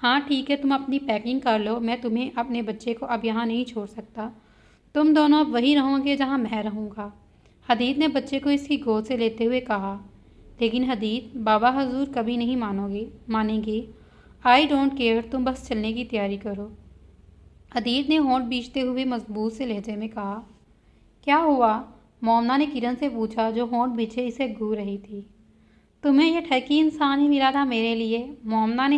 हाँ ठीक है, तुम अपनी पैकिंग कर लो। मैं तुम्हें अपने बच्चे को अब यहाँ नहीं छोड़ सकता। तुम दोनों अब वहीं रहोगे जहाँ मैं रहूँगा। हदीद ने बच्चे को इसकी गोद से लेते हुए कहा। लेकिन हदीद, बाबा हजूर कभी नहीं मानेंगे। आई डोंट केयर, तुम बस चलने की तैयारी करो। हदीद ने होंठ बींचते हुए मजबूत से लहजे में कहा। क्या हुआ? मोमना ने किरण से पूछा, जो होंठ बीचे इसे घूर रही थी। तुम्हें यह ठगी इंसान ही मिला था मेरे लिए। मोमना ने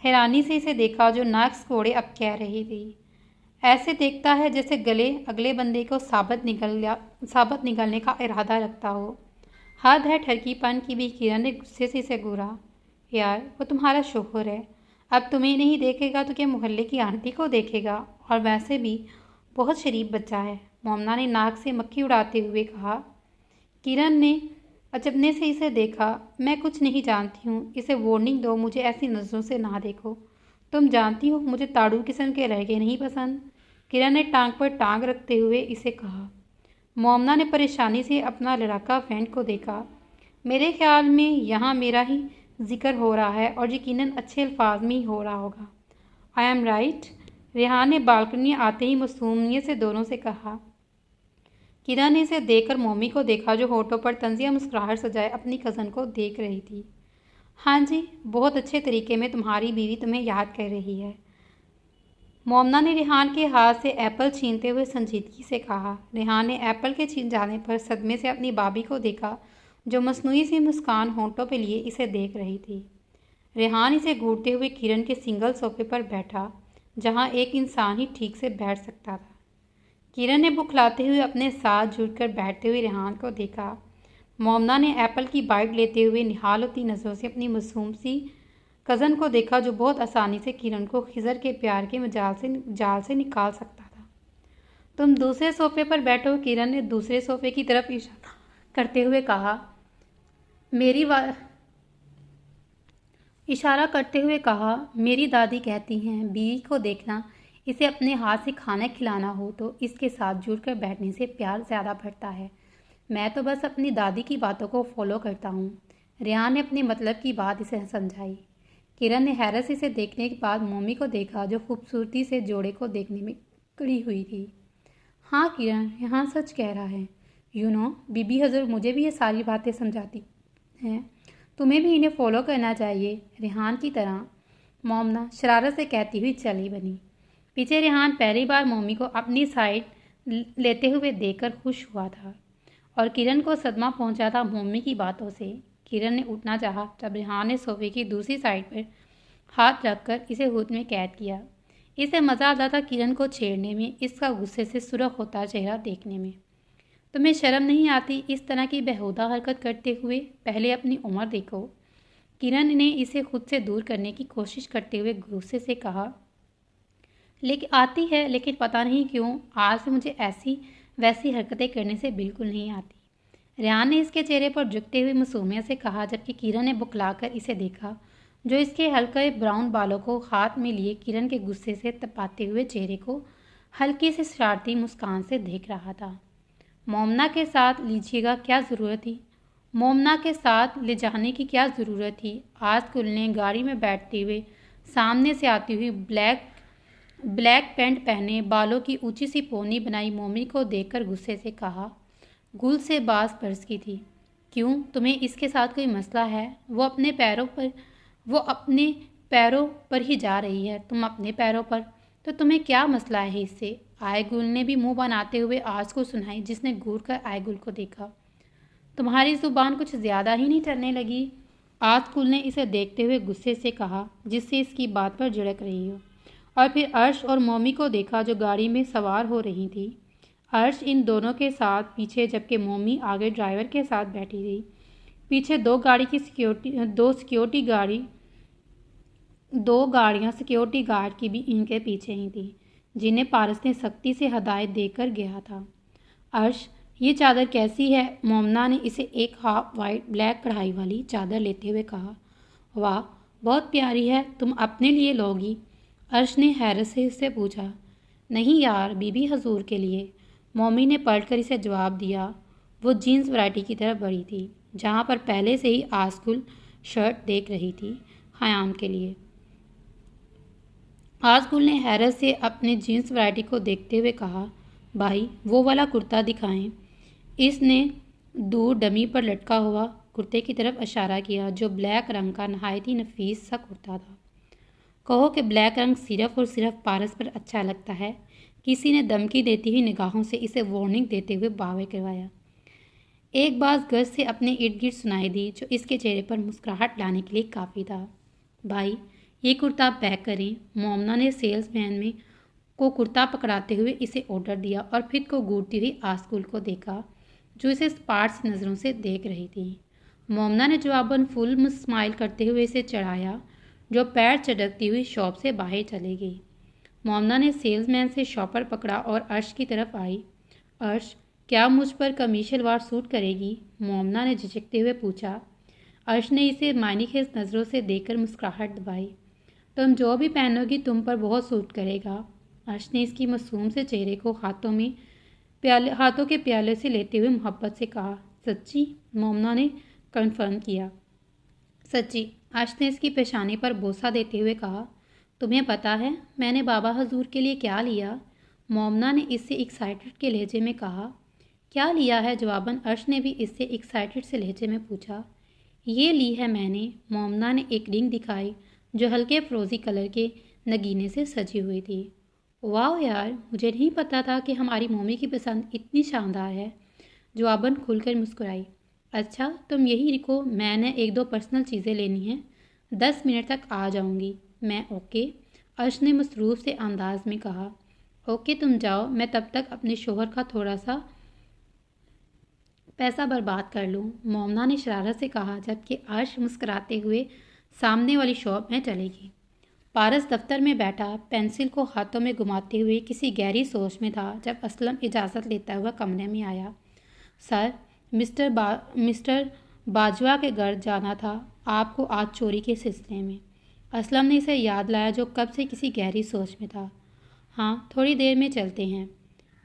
हैरानी से इसे देखा, जो नाक कोड़े अब कह रही थी। ऐसे देखता है जैसे गले अगले बंदे को साबत निगलने का इरादा रखता हो। हद है ठरकीपन की भी। किरण ने गुस्से से इसे घूरा। यार, वो तुम्हारा शोहर है, अब तुम्हें नहीं देखेगा तो क्या मोहल्ले की आंटी को देखेगा? और वैसे भी बहुत शरीफ बच्चा है। मोमना ने नाक से मक्खी उड़ाते हुए कहा। किरण ने अचंभे से इसे देखा। मैं कुछ नहीं जानती हूँ, इसे वार्निंग दो, मुझे ऐसी नज़रों से ना देखो। तुम जानती हो मुझे ताड़ू किस्म के लड़के नहीं पसंद। किरण ने टांग पर टांग रखते हुए इसे कहा। मोमना ने परेशानी से अपना लड़ाका फ्रेंड को देखा। मेरे ख्याल में यहाँ मेरा ही जिक्र हो रहा है और यकीनन अच्छे अल्फाज में ही हो रहा होगा। I am right? रेहान ने बालकनी आते ही मासूमियत से दोनों से कहा। किरण ने इसे देखकर मम्मी को देखा जो होठों पर तंजिया मुस्कुराहट सजाए अपनी कज़न को देख रही थी। हाँ जी, बहुत अच्छे तरीके में तुम्हारी बीवी तुम्हें याद कर रही है। मोमना ने रेहान के हाथ से एप्पल छीनते हुए संजीदगी से कहा। रेहान ने एप्पल के छीन जाने पर सदमे से अपनी भाभी को देखा जो मसनूई सी मुस्कान होंठों पे लिए इसे देख रही थी। रेहान इसे घूरते हुए किरण के सिंगल सोफे पर बैठा जहाँ एक इंसान ही ठीक से बैठ सकता था। किरण ने बुखलाते हुए अपने साथ जुड़कर बैठते हुए रेहान को देखा। मोमना ने एप्पल की बाइट लेते हुए निहाल होती नज़रों से अपनी मासूम सी कज़न को देखा जो बहुत आसानी से किरण को खिजर के प्यार के जाल से निकाल सकता था। तुम दूसरे सोफे पर बैठो, किरण ने दूसरे सोफे की तरफ इशारा करते हुए कहा। मेरी दादी कहती हैं बीवी को देखना, इसे अपने हाथ से खाना खिलाना हो तो इसके साथ जुड़कर बैठने से प्यार ज़्यादा बढ़ता है। मैं तो बस अपनी दादी की बातों को फॉलो करता हूँ। रेहान ने अपने मतलब की बात इसे समझाई। किरण ने हैरत से इसे देखने के बाद मम्मी को देखा जो खूबसूरती से जोड़े को देखने में खड़ी हुई थी। हाँ किरण, रेहान सच कह रहा है। बीबी हजूर मुझे भी ये सारी बातें समझाती हैं। तुम्हें भी इन्हें फॉलो करना चाहिए रेहान की तरह, मोमना शरारत से कहती हुई चली बनी। पीछे रेहान पहली बार मम्मी को अपनी साइड लेते हुए देखकर खुश हुआ था और किरण को सदमा पहुंचा था मम्मी की बातों से। किरण ने उठना चाहा तब रेहान ने सोफे की दूसरी साइड पर हाथ रखकर इसे हुद में कैद किया। इसे मज़ा आता था किरण को छेड़ने में, इसका गुस्से से सुर्ख होता चेहरा देखने में। तुम्हें शर्म नहीं आती इस तरह की बेहुदा हरकत करते हुए? पहले अपनी उम्र देखो। किरण ने इसे खुद से दूर करने की कोशिश करते हुए गुस्से से कहा। लेकिन आती है, लेकिन पता नहीं क्यों आज से मुझे ऐसी वैसी हरकतें करने से बिल्कुल नहीं आती। रेहान ने इसके चेहरे पर झुकते हुए मासूमियत से कहा जबकि किरण ने बुखलाकर इसे देखा जो इसके हल्के ब्राउन बालों को हाथ में लिए किरण के गुस्से से तपाते हुए चेहरे को हल्की से शरारती मुस्कान से देख रहा था। मोमना के साथ लीजिएगा क्या ज़रूरत थी? मोमना के साथ ले जाने की क्या ज़रूरत थी? आजकुल ने गाड़ी में बैठते हुए सामने से आती हुई ब्लैक पैंट पहने बालों की ऊंची सी पोनी बनाई मम्मी को देखकर गुस्से से कहा। गुल से बाज बरस की थी। क्यों, तुम्हें इसके साथ कोई मसला है? वो अपने पैरों पर ही जा रही है, तुम अपने पैरों पर, तो तुम्हें क्या मसला है इससे? आयगुल ने भी मुंह बनाते हुए आज को सुनाई जिसने घूर कर आयगुल को देखा। तुम्हारी जुबान कुछ ज़्यादा ही नहीं चलने लगी? आजकुल ने इसे देखते हुए गुस्से से कहा जिससे इसकी बात पर झिड़क रही हो। और फिर अर्श और मम्मी को देखा जो गाड़ी में सवार हो रही थी। अर्श इन दोनों के साथ पीछे जबकि मम्मी आगे ड्राइवर के साथ बैठी थी। पीछे दो गाड़ियां सिक्योरिटी गार्ड की भी इनके पीछे ही थी जिन्हें पारस ने सख्ती से हदायत देकर गया था। अर्श, ये चादर कैसी है? मोमना ने इसे एक हाफ वाइट ब्लैक कढ़ाई वाली चादर लेते हुए कहा। वाह, बहुत प्यारी है, तुम अपने लिए लोगी? अर्श ने हैरत से इससे पूछा। नहीं यार, बीबी हजूर के लिए, मम्मी ने पलटकर इसे जवाब दिया। वो जीन्स वैरायटी की तरफ बढ़ी थी जहाँ पर पहले से ही आजकुल शर्ट देख रही थी ख़याम के लिए। आजकुल ने हैरत से अपने जीन्स वैरायटी को देखते हुए कहा, भाई वो वाला कुर्ता दिखाएं। इसने दूर डमी पर लटका हुआ कुर्ते की तरफ इशारा किया जो ब्लैक रंग का नहायत ही नफीस सा कुर्ता था। कहो कि ब्लैक रंग सिर्फ और सिर्फ पारस पर अच्छा लगता है। किसी ने धमकी देती हुई निगाहों से इसे वार्निंग देते हुए बावे करवाया। एक बात गज से अपने इर्द गिर्द सुनाई दी जो इसके चेहरे पर मुस्कुराहट लाने के लिए काफ़ी था। भाई, ये कुर्ता पैक करें। मोमना ने सेल्समैन में को कुर्ता पकड़ाते हुए इसे ऑर्डर दिया और फिर को घूरती हुई आस्कुल को देखा जो इसे स्पार्स नज़रों से देख रही थी। मोमना ने जवाबन फुल स्माइल करते हुए इसे चढ़ाया जो पैर चटकती हुई शॉप से बाहर चली गई। मोमना ने सेल्समैन से शॉपर पकड़ा और अर्श की तरफ आई। अर्श, क्या मुझ पर कमीज शलवार सूट करेगी? मोमना ने झिझकते हुए पूछा। अर्श ने इसे मायूस नज़रों से देखकर मुस्कुराहट दबाई। तुम जो भी पहनोगी तुम पर बहुत सूट करेगा। अर्श ने इसकी मासूम से चेहरे को हाथों के प्याले से लेते हुए मोहब्बत से कहा। सच्ची? मोमना ने कन्फर्म किया। सच्ची। अर्श ने इसकी पेशानी पर बोसा देते हुए कहा। तुम्हें पता है मैंने बाबा हजूर के लिए क्या लिया? मोमना ने इससे एक्साइटेड के लहजे में कहा। क्या लिया है? जवाबन अर्श ने भी इससे एक्साइटेड से लहजे में पूछा। ये ली है मैंने। मोमना ने एक रिंग दिखाई जो हल्के फ्रोज़ी कलर के नगीने से सजी हुई थी। वाह यार, मुझे नहीं पता था कि हमारी मम्मी की पसंद इतनी शानदार है। जवाबन खुलकर मुस्कुराई। अच्छा तुम यही रुको, मैंने एक दो पर्सनल चीज़ें लेनी हैं। 10 मिनट तक आ जाऊंगी मैं। ओके? अर्श ने मसरूफ़ से अंदाज में कहा। ओके तुम जाओ, मैं तब तक अपने शोहर का थोड़ा सा पैसा बर्बाद कर लूँ, मोमना ने शरारत से कहा, जबकि अर्श मुस्कुराते हुए सामने वाली शॉप में चलेगी। पारस दफ्तर में बैठा पेंसिल को हाथों में घुमाते हुए किसी गहरी सोच में था जब असलम इजाज़त लेता हुआ कमरे में आया। सर, मिस्टर बाजवा के घर जाना था आपको आज चोरी के सिलसिले में। असलम ने इसे याद लाया जो कब से किसी गहरी सोच में था। हाँ, थोड़ी देर में चलते हैं।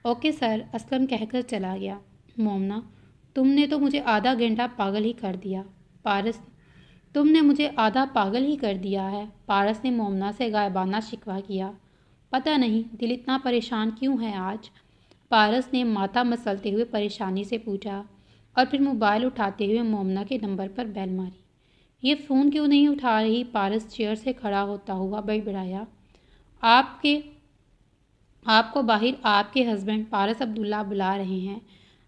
ओके सर, असलम कहकर चला गया। मोमना, तुमने तो मुझे आधा घंटा पागल ही कर दिया। पारस, तुमने मुझे आधा पागल ही कर दिया है। पारस ने मोमना से गायबाना शिकवा किया। पता नहीं दिल इतना परेशान क्यों है आज? पारस ने माथा मसलते हुए परेशानी से पूछा और फिर मोबाइल उठाते हुए मोमना के नंबर पर बेल मारी। ये फ़ोन क्यों नहीं उठा रही? पारस चेयर से खड़ा होता हुआ बड़बड़ाया। आपको बाहर आपके हस्बैंड पारस अब्दुल्ला बुला रहे हैं,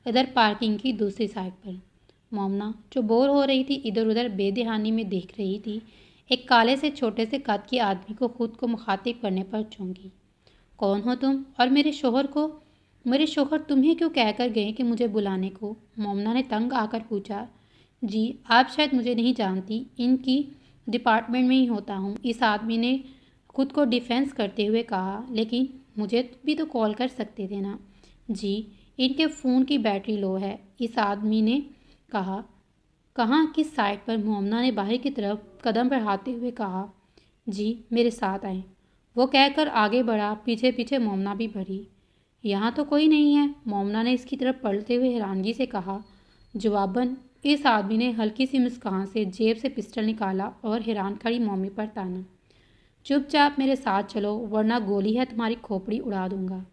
इधर पार्किंग की दूसरी साइड पर। मोमना जो बोर हो रही थी इधर उधर बेध्यानी में देख रही थी, एक काले से छोटे से कद के आदमी को खुद को मुखातिब करने पर चौंकी। कौन हो तुम? और मेरे शोहर तुम्हें क्यों कहकर गए कि मुझे बुलाने को? मोमना ने तंग आकर पूछा। जी आप शायद मुझे नहीं जानती, इनकी डिपार्टमेंट में ही होता हूँ, इस आदमी ने खुद को डिफेंस करते हुए कहा। लेकिन मुझे भी तो कॉल कर सकते थे ना। जी इनके फ़ोन की बैटरी लो है, इस आदमी ने कहा। कहाँ, किस साइड पर? मोमना ने बाहर की तरफ कदम बढ़ाते हुए कहा। जी मेरे साथ आए, वो कहकर आगे बढ़ा। पीछे पीछे मोमना भी बढ़ी। यहाँ तो कोई नहीं है, मोमना ने इसकी तरफ पलटते हुए हैरानगी से कहा। जवाबन इस आदमी ने हल्की सी मुस्कान से जेब से पिस्टल निकाला और हैरान खड़ी मम्मी पर ताना। चुपचाप मेरे साथ चलो वरना गोली है तुम्हारी खोपड़ी उड़ा दूंगा।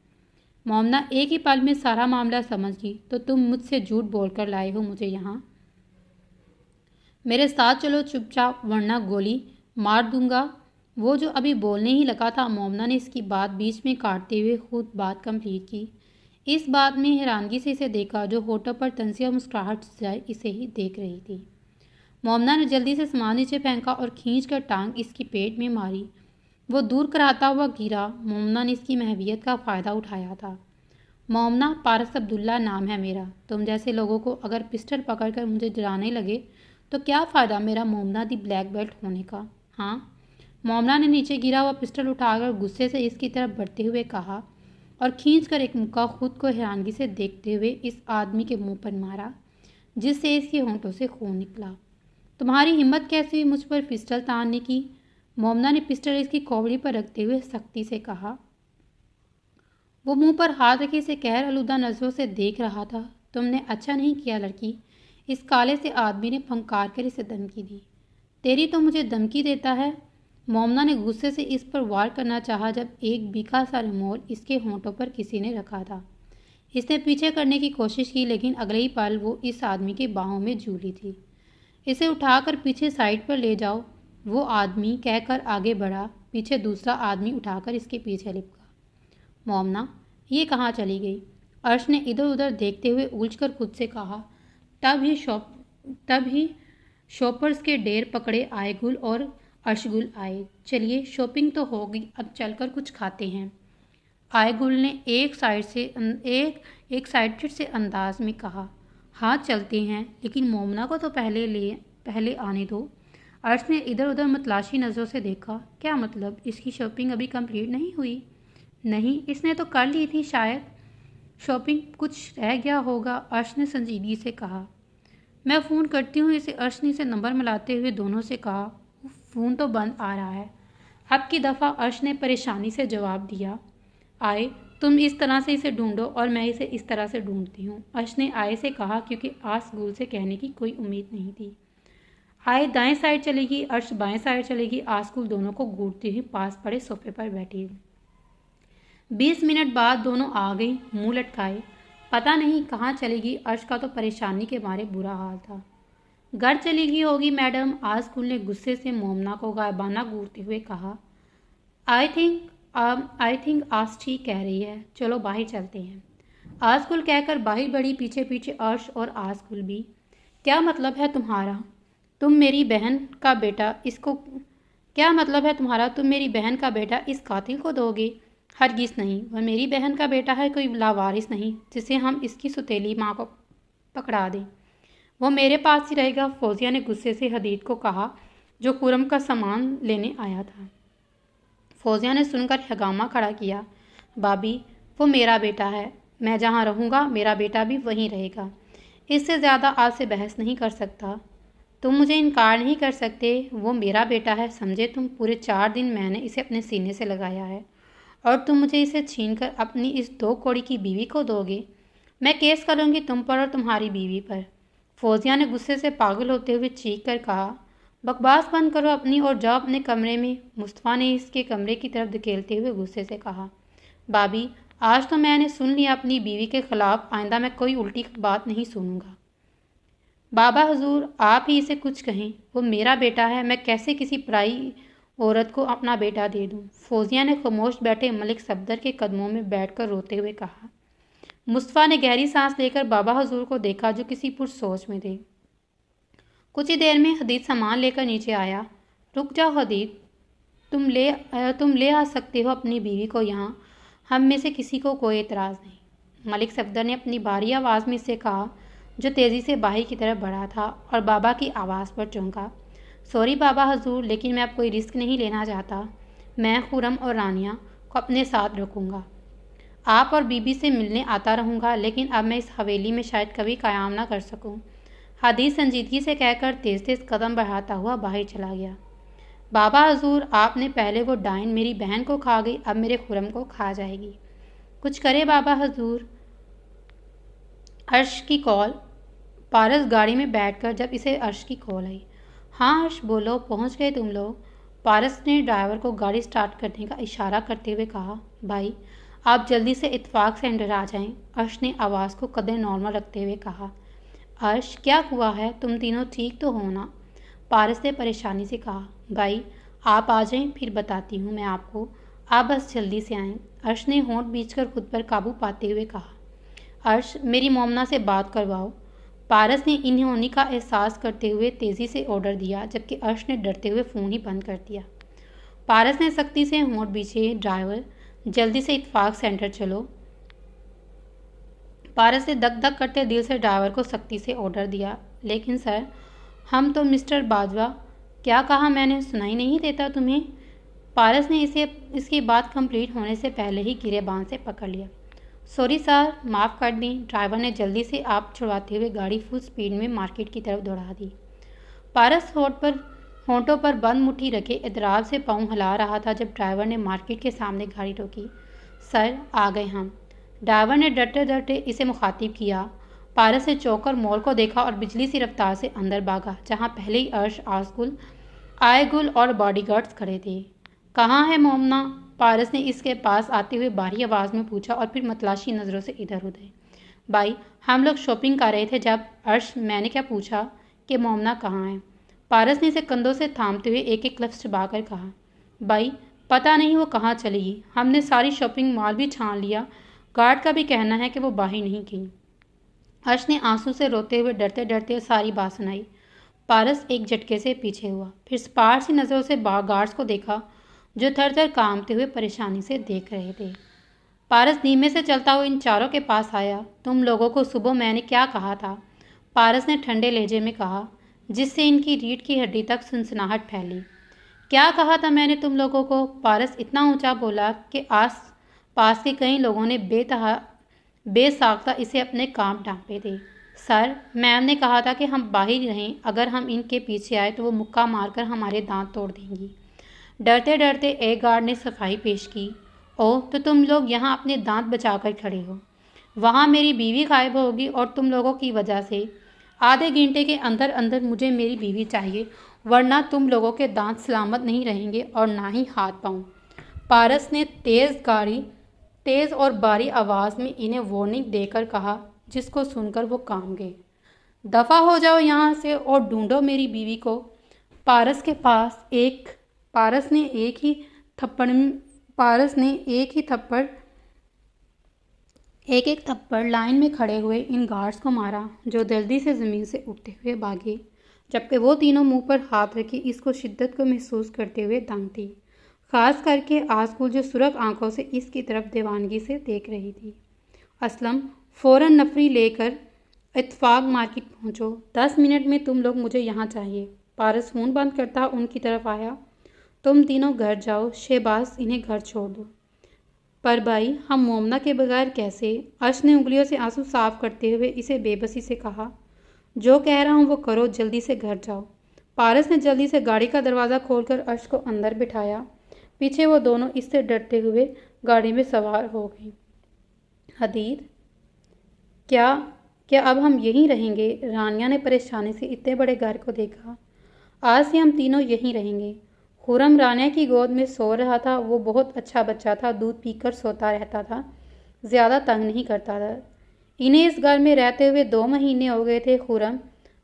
मोमना एक ही पल में सारा मामला समझ गई। तो तुम मुझसे झूठ बोलकर लाए हो मुझे यहाँ? मेरे साथ चलो चुपचाप वरना गोली मार दूंगा। वो जो अभी बोलने ही लगा था, मोमना ने इसकी बात बीच में काटते हुए खुद बात कंप्लीट की। इस बात में हैरानगी से इसे देखा जो होठों पर तंसिया मुस्कुराहट जाए इसे ही देख रही थी। मोमना ने जल्दी से सामान नीचे फेंका और खींचकर टांग इसकी पेट में मारी। वो दूर कराता हुआ गिरा। मोमना ने इसकी महवियत का फ़ायदा उठाया था। मोमना, पारस अब्दुल्ला नाम है मेरा। तुम जैसे लोगों को अगर पिस्टल पकड़कर मुझे डराने लगे तो क्या फ़ायदा मेरा मोमना दी ब्लैक बेल्ट होने का? हाँ? मोमना ने नीचे गिरा हुआ पिस्टल उठाकर गुस्से से इसकी तरफ बढ़ते हुए कहा और खींचकर एक मुक्का खुद को हैरानगी से देखते हुए इस आदमी के मुंह पर मारा, जिससे इसके होंठों से खून निकला। तुम्हारी हिम्मत कैसे हुई मुझ पर पिस्टल तानने की? मोमना ने पिस्टल इसकी खोपड़ी पर रखते हुए सख्ती से कहा। वो मुंह पर हाथ रखे इसे कहर आलूदा नजरों से देख रहा था। तुमने अच्छा नहीं किया लड़की, इस काले से आदमी ने फंकार कर इसे धमकी दी। तेरी तो मुझे धमकी देता है? मोमना ने गुस्से से इस पर वार करना चाहा जब एक बीखा सा रिमोट इसके होंठों पर किसी ने रखा था। इसने पीछे करने की कोशिश की लेकिन अगले ही पल वो इस आदमी की बाहों में झूली थी। इसे उठाकर पीछे साइड पर ले जाओ, वो आदमी कहकर आगे बढ़ा। पीछे दूसरा आदमी उठाकर इसके पीछे लिपका। मोमना, ये कहाँ चली गई? अर्श ने इधर उधर देखते हुए उलझकर खुद से कहा। तब ही शॉपर्स के ढेर पकड़े आयगुल और अर्शगुल आए। चलिए शॉपिंग तो हो गई, अब चलकर कुछ खाते हैं। आयगुल ने एक साइडेड से अंदाज में कहा। हाँ चलते हैं, लेकिन मोमना को तो पहले आने दो। अर्श ने इधर उधर मतलाशी नज़रों से देखा। क्या मतलब, इसकी शॉपिंग अभी कंप्लीट नहीं हुई? नहीं, इसने तो कर ली थी शायद। शॉपिंग कुछ रह गया होगा, अर्श ने संजीदगी से कहा। मैं फ़ोन करती हूँ इसे, अर्श ने इसे नंबर मिलाते हुए दोनों से कहा। फ़ोन तो बंद आ रहा है। अब की दफ़ा अर्श ने परेशानी से जवाब दिया। आए, तुम इस तरह से इसे ढूंढो और मैं इसे इस तरह से ढूंढती हूँ, अर्श ने आए से कहा, क्योंकि आस गुल से कहने की कोई उम्मीद नहीं थी। आए दाएं साइड चलेगी, अर्श बाएं साइड चलेगी, आसकुल दोनों को घूरती हुई पास पड़े सोफे पर बैठी। 20 मिनट बाद दोनों आ गई, मुंह लटकाए। पता नहीं कहाँ चलेगी, अर्श का तो परेशानी के मारे बुरा हाल था। घर चली गई होगी मैडम, आसकुल ने गुस्से से मोमना को गायबाना घूरते हुए कहा। आई थिंक आज ठीक कह रही है, चलो बाहर चलते हैं। आसकुल कहकर बाहर बढ़ी, पीछे पीछे अर्श और आसकुल भी। क्या मतलब है तुम्हारा? तुम मेरी बहन का बेटा इसको क्या मतलब है तुम्हारा? तुम मेरी बहन का बेटा इस कातिल को दोगे? हरगिज़ नहीं, वह मेरी बहन का बेटा है, कोई लावारिस नहीं जिसे हम इसकी सुतेली माँ को पकड़ा दें। वो मेरे पास ही रहेगा, फौजिया ने गुस्से से हदीद को कहा, जो खुरम का सामान लेने आया था। फौजिया ने सुनकर हंगामा खड़ा किया। भाभी, वो मेरा बेटा है, मैं जहाँ रहूँगा मेरा बेटा भी वहीं रहेगा। इससे ज़्यादा आपसे बहस नहीं कर सकता। तुम मुझे इनकार नहीं कर सकते, वो मेरा बेटा है, समझे तुम। पूरे 4 दिन मैंने इसे अपने सीने से लगाया है और तुम मुझे इसे छीनकर अपनी इस 2 कौड़ी की बीवी को दोगे? मैं केस करूँगी तुम पर और तुम्हारी बीवी पर। फौजिया ने गुस्से से पागल होते हुए चीख कर कहा। बकवास बंद करो अपनी और जाओ अपने कमरे में, मुस्तफ़ा ने इसके कमरे की तरफ धकेलते हुए गुस्से से कहा। भाभी, आज तो मैंने सुन लिया अपनी बीवी के खिलाफ, आइंदा मैं कोई उल्टी बात नहीं सुनूंगा। बाबा हुजूर, आप ही इसे कुछ कहें, वो मेरा बेटा है, मैं कैसे किसी पराई औरत को अपना बेटा दे दूं? फौजिया ने खामोश बैठे मलिक सफदर के कदमों में बैठकर रोते हुए कहा। मुस्तफ़ा ने गहरी सांस लेकर बाबा हुजूर को देखा, जो किसी पुरसोच में थे। कुछ ही देर में हदीद सामान लेकर नीचे आया। रुक जाओ हदीद, तुम ले आ सकते हो अपनी बीवी को यहाँ, हम में से किसी को कोई एतराज़ नहीं। मलिक सफदर ने अपनी भारी आवाज़ में इससे कहा, जो तेज़ी से बाहर की तरफ बढ़ा था और बाबा की आवाज़ पर चौंका। सॉरी बाबा हुजूर, लेकिन मैं अब कोई रिस्क नहीं लेना चाहता। मैं खुरम और रानिया को अपने साथ रखूँगा, आप और बीबी से मिलने आता रहूँगा, लेकिन अब मैं इस हवेली में शायद कभी क़याम ना कर सकूँ। हदीस संजीदगी से कहकर तेज़ तेज़ कदम बढ़ाता हुआ बाहर चला गया। बाबा हुजूर, आपने पहले वो डाइन मेरी बहन को खा गई, अब मेरे खुरम को खा जाएगी। कुछ करे बाबा हुजूर। अर्श की कॉल। पारस गाड़ी में बैठकर जब इसे अर्श की कॉल आई। हाँ अर्श बोलो, पहुंच गए तुम लोग? पारस ने ड्राइवर को गाड़ी स्टार्ट करने का इशारा करते हुए कहा। भाई, आप जल्दी से इत्तेफाक सेंटर आ जाएं, अर्श ने आवाज़ को कदर नॉर्मल रखते हुए कहा। अर्श, क्या हुआ है? तुम तीनों ठीक तो हो ना? पारस ने परेशानी से कहा। भाई, आप आ जाएं, फिर बताती हूँ मैं आपको, आप बस जल्दी से आएं, अर्श ने होंठ बींचकर खुद पर काबू पाते हुए कहा। अर्श, मेरी मोमना से बात करवाओ, पारस ने इन्होंने का एहसास करते हुए तेज़ी से ऑर्डर दिया, जबकि अर्श ने डरते हुए फ़ोन ही बंद कर दिया। पारस ने सख्ती से होंठ बीछे। ड्राइवर, जल्दी से इत्तेफाक सेंटर चलो। पारस ने धक धक करते दिल से ड्राइवर को सख्ती से ऑर्डर दिया। लेकिन सर, हम तो मिस्टर बाजवा। क्या कहा मैंने, सुनाई नहीं देता तुम्हें? पारस ने इसकी बात कंप्लीट होने से पहले ही गिरेबान से पकड़ लिया। सॉरी सर, माफ़ कर दें। ड्राइवर ने जल्दी से आप छुड़वाते हुए गाड़ी फुल स्पीड में मार्केट की तरफ दौड़ा दी। पारस होंठों पर बंद मुट्ठी रखे एतराज़ से पाँव हिला रहा था जब ड्राइवर ने मार्केट के सामने गाड़ी रोकी। सर, आ गए हम। ड्राइवर ने डरते डरते इसे मुखातिब किया। पारस ने चौंकर मॉल को देखा और बिजली सी रफ्तार से अंदर भागा, जहाँ पहले ही अर्श, आसगुल, आयगुल और बॉडीगार्ड्स खड़े थे। कहाँ है मोमना? पारस ने इसके पास आते हुए भारी आवाज़ में पूछा और फिर मतलाशी नज़रों से इधर उधर। भाई, हम लोग शॉपिंग कर रहे थे जब अर्श, मैंने क्या पूछा कि मोमना कहाँ है? पारस ने इसे कंधों से थामते हुए एक एक लफ्ज़ चबाकर कहा। भाई, पता नहीं वो कहाँ चलेगी, हमने सारी शॉपिंग मॉल भी छान लिया, गार्ड का भी कहना है कि वो बाहर नहीं गई। अर्श ने आंसू से रोते हुए डरते डरते सारी बात सुनाई। पारस एक झटके से पीछे हुआ, फिर स्पार सी नज़रों से गार्ड्स को देखा, जो थर थर कांपते हुए परेशानी से देख रहे थे। पारस धीमे से चलता हुआ इन चारों के पास आया। तुम लोगों को सुबह मैंने क्या कहा था? पारस ने ठंडे लहजे में कहा, जिससे इनकी रीढ़ की हड्डी तक सनसनाहट फैली। क्या कहा था मैंने तुम लोगों को? पारस इतना ऊंचा बोला कि आस पास के कई लोगों ने बेसाख्ता इसे अपने काम टाँपे थे। सर, मैम ने कहा था कि हम बाहर ही रहें, अगर हम इनके पीछे आए तो वो मुक्का मारकर हमारे दांत तोड़ देंगी। डरते डरते एक गार्ड ने सफाई पेश की। ओह, तो तुम लोग यहाँ अपने दांत बचाकर खड़े हो। वहाँ मेरी बीवी गायब होगी और तुम लोगों की वजह से। आधे घंटे के अंदर अंदर मुझे मेरी बीवी चाहिए, वरना तुम लोगों के दांत सलामत नहीं रहेंगे और ना ही हाथ पाँव। पारस ने तेज़ और भारी आवाज़ में इन्हें वार्निंग देकर कहा, जिसको सुनकर वो कांप गए। दफ़ा हो जाओ यहाँ से और ढूंढो मेरी बीवी को। पारस के पास एक पारस ने एक ही थप्पड़ एक थप्पड़ लाइन में खड़े हुए इन गार्ड्स को मारा, जो जल्दी से ज़मीन से उठते हुए भागे, जबकि वो तीनों मुंह पर हाथ रखे इसको शिद्दत को महसूस करते हुए दंग थी, खास करके आसकुल जो सुरख आंखों से इसकी तरफ दीवानगी से देख रही थी। असलम, फ़ौरन नफरी लेकर इत्तफाक मार्केट पहुंचो। 10 मिनट में तुम लोग मुझे यहाँ चाहिए। पारस फ़ोन बंद करता उनकी तरफ आया। तुम तीनों घर जाओ। शहबाज, इन्हें घर छोड़ दो। पर भाई, हम मोमना के बगैर कैसे? अर्श ने उंगलियों से आंसू साफ करते हुए इसे बेबसी से कहा। जो कह रहा हूँ वो करो, जल्दी से घर जाओ। पारस ने जल्दी से गाड़ी का दरवाज़ा खोलकर अर्श को अंदर बिठाया। पीछे वो दोनों इससे डरते हुए गाड़ी में सवार हो गई। हदीद, क्या क्या अब हम यहीं रहेंगे? रानिया ने परेशानी से इतने बड़े घर को देखा। आज से हम तीनों यहीं रहेंगे। खुर्रम रानिया की गोद में सो रहा था। वो बहुत अच्छा बच्चा था, दूध पीकर सोता रहता था, ज़्यादा तंग नहीं करता था। इन्हें इस घर में रहते हुए 2 महीने हो गए थे। खुर्रम,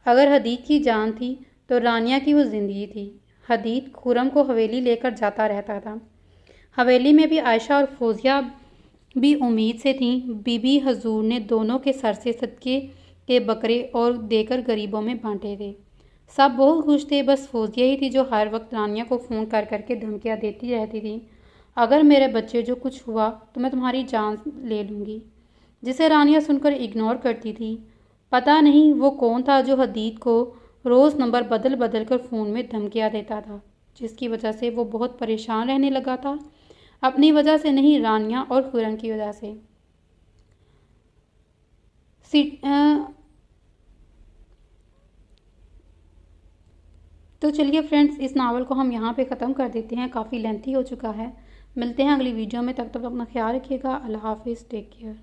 अगर हदीद की जान थी तो रानिया की वो ज़िंदगी थी। हदीद खुर्रम को हवेली लेकर जाता रहता था। हवेली में भी आयशा और फौजिया भी उम्मीद से थीं। बीबी हजूर ने दोनों के सर से सदके के बकरे और देकर गरीबों में बांटे थे। सब बहुत खुश थे, बस फौजिया ही थी जो हर वक्त रानिया को फ़ोन कर करके धमकियाँ देती रहती थी। अगर मेरे बच्चे जो कुछ हुआ तो मैं तुम्हारी जान ले लूँगी, जिसे रानिया सुनकर इग्नोर करती थी। पता नहीं वो कौन था जो हदीद को रोज़ नंबर बदल बदल कर फ़ोन में धमकियाँ देता था, जिसकी वजह से वो बहुत परेशान रहने लगा था। अपनी वजह से नहीं, रानिया और खुर्रम की वजह से। तो चलिए फ्रेंड्स, इस नावल को हम यहाँ पे ख़त्म कर देते हैं। काफ़ी लेंथी हो चुका है। मिलते हैं अगली वीडियो में। तब तक अपना ख्याल रखिएगा। अल्लाह हाफिज़, टेक केयर।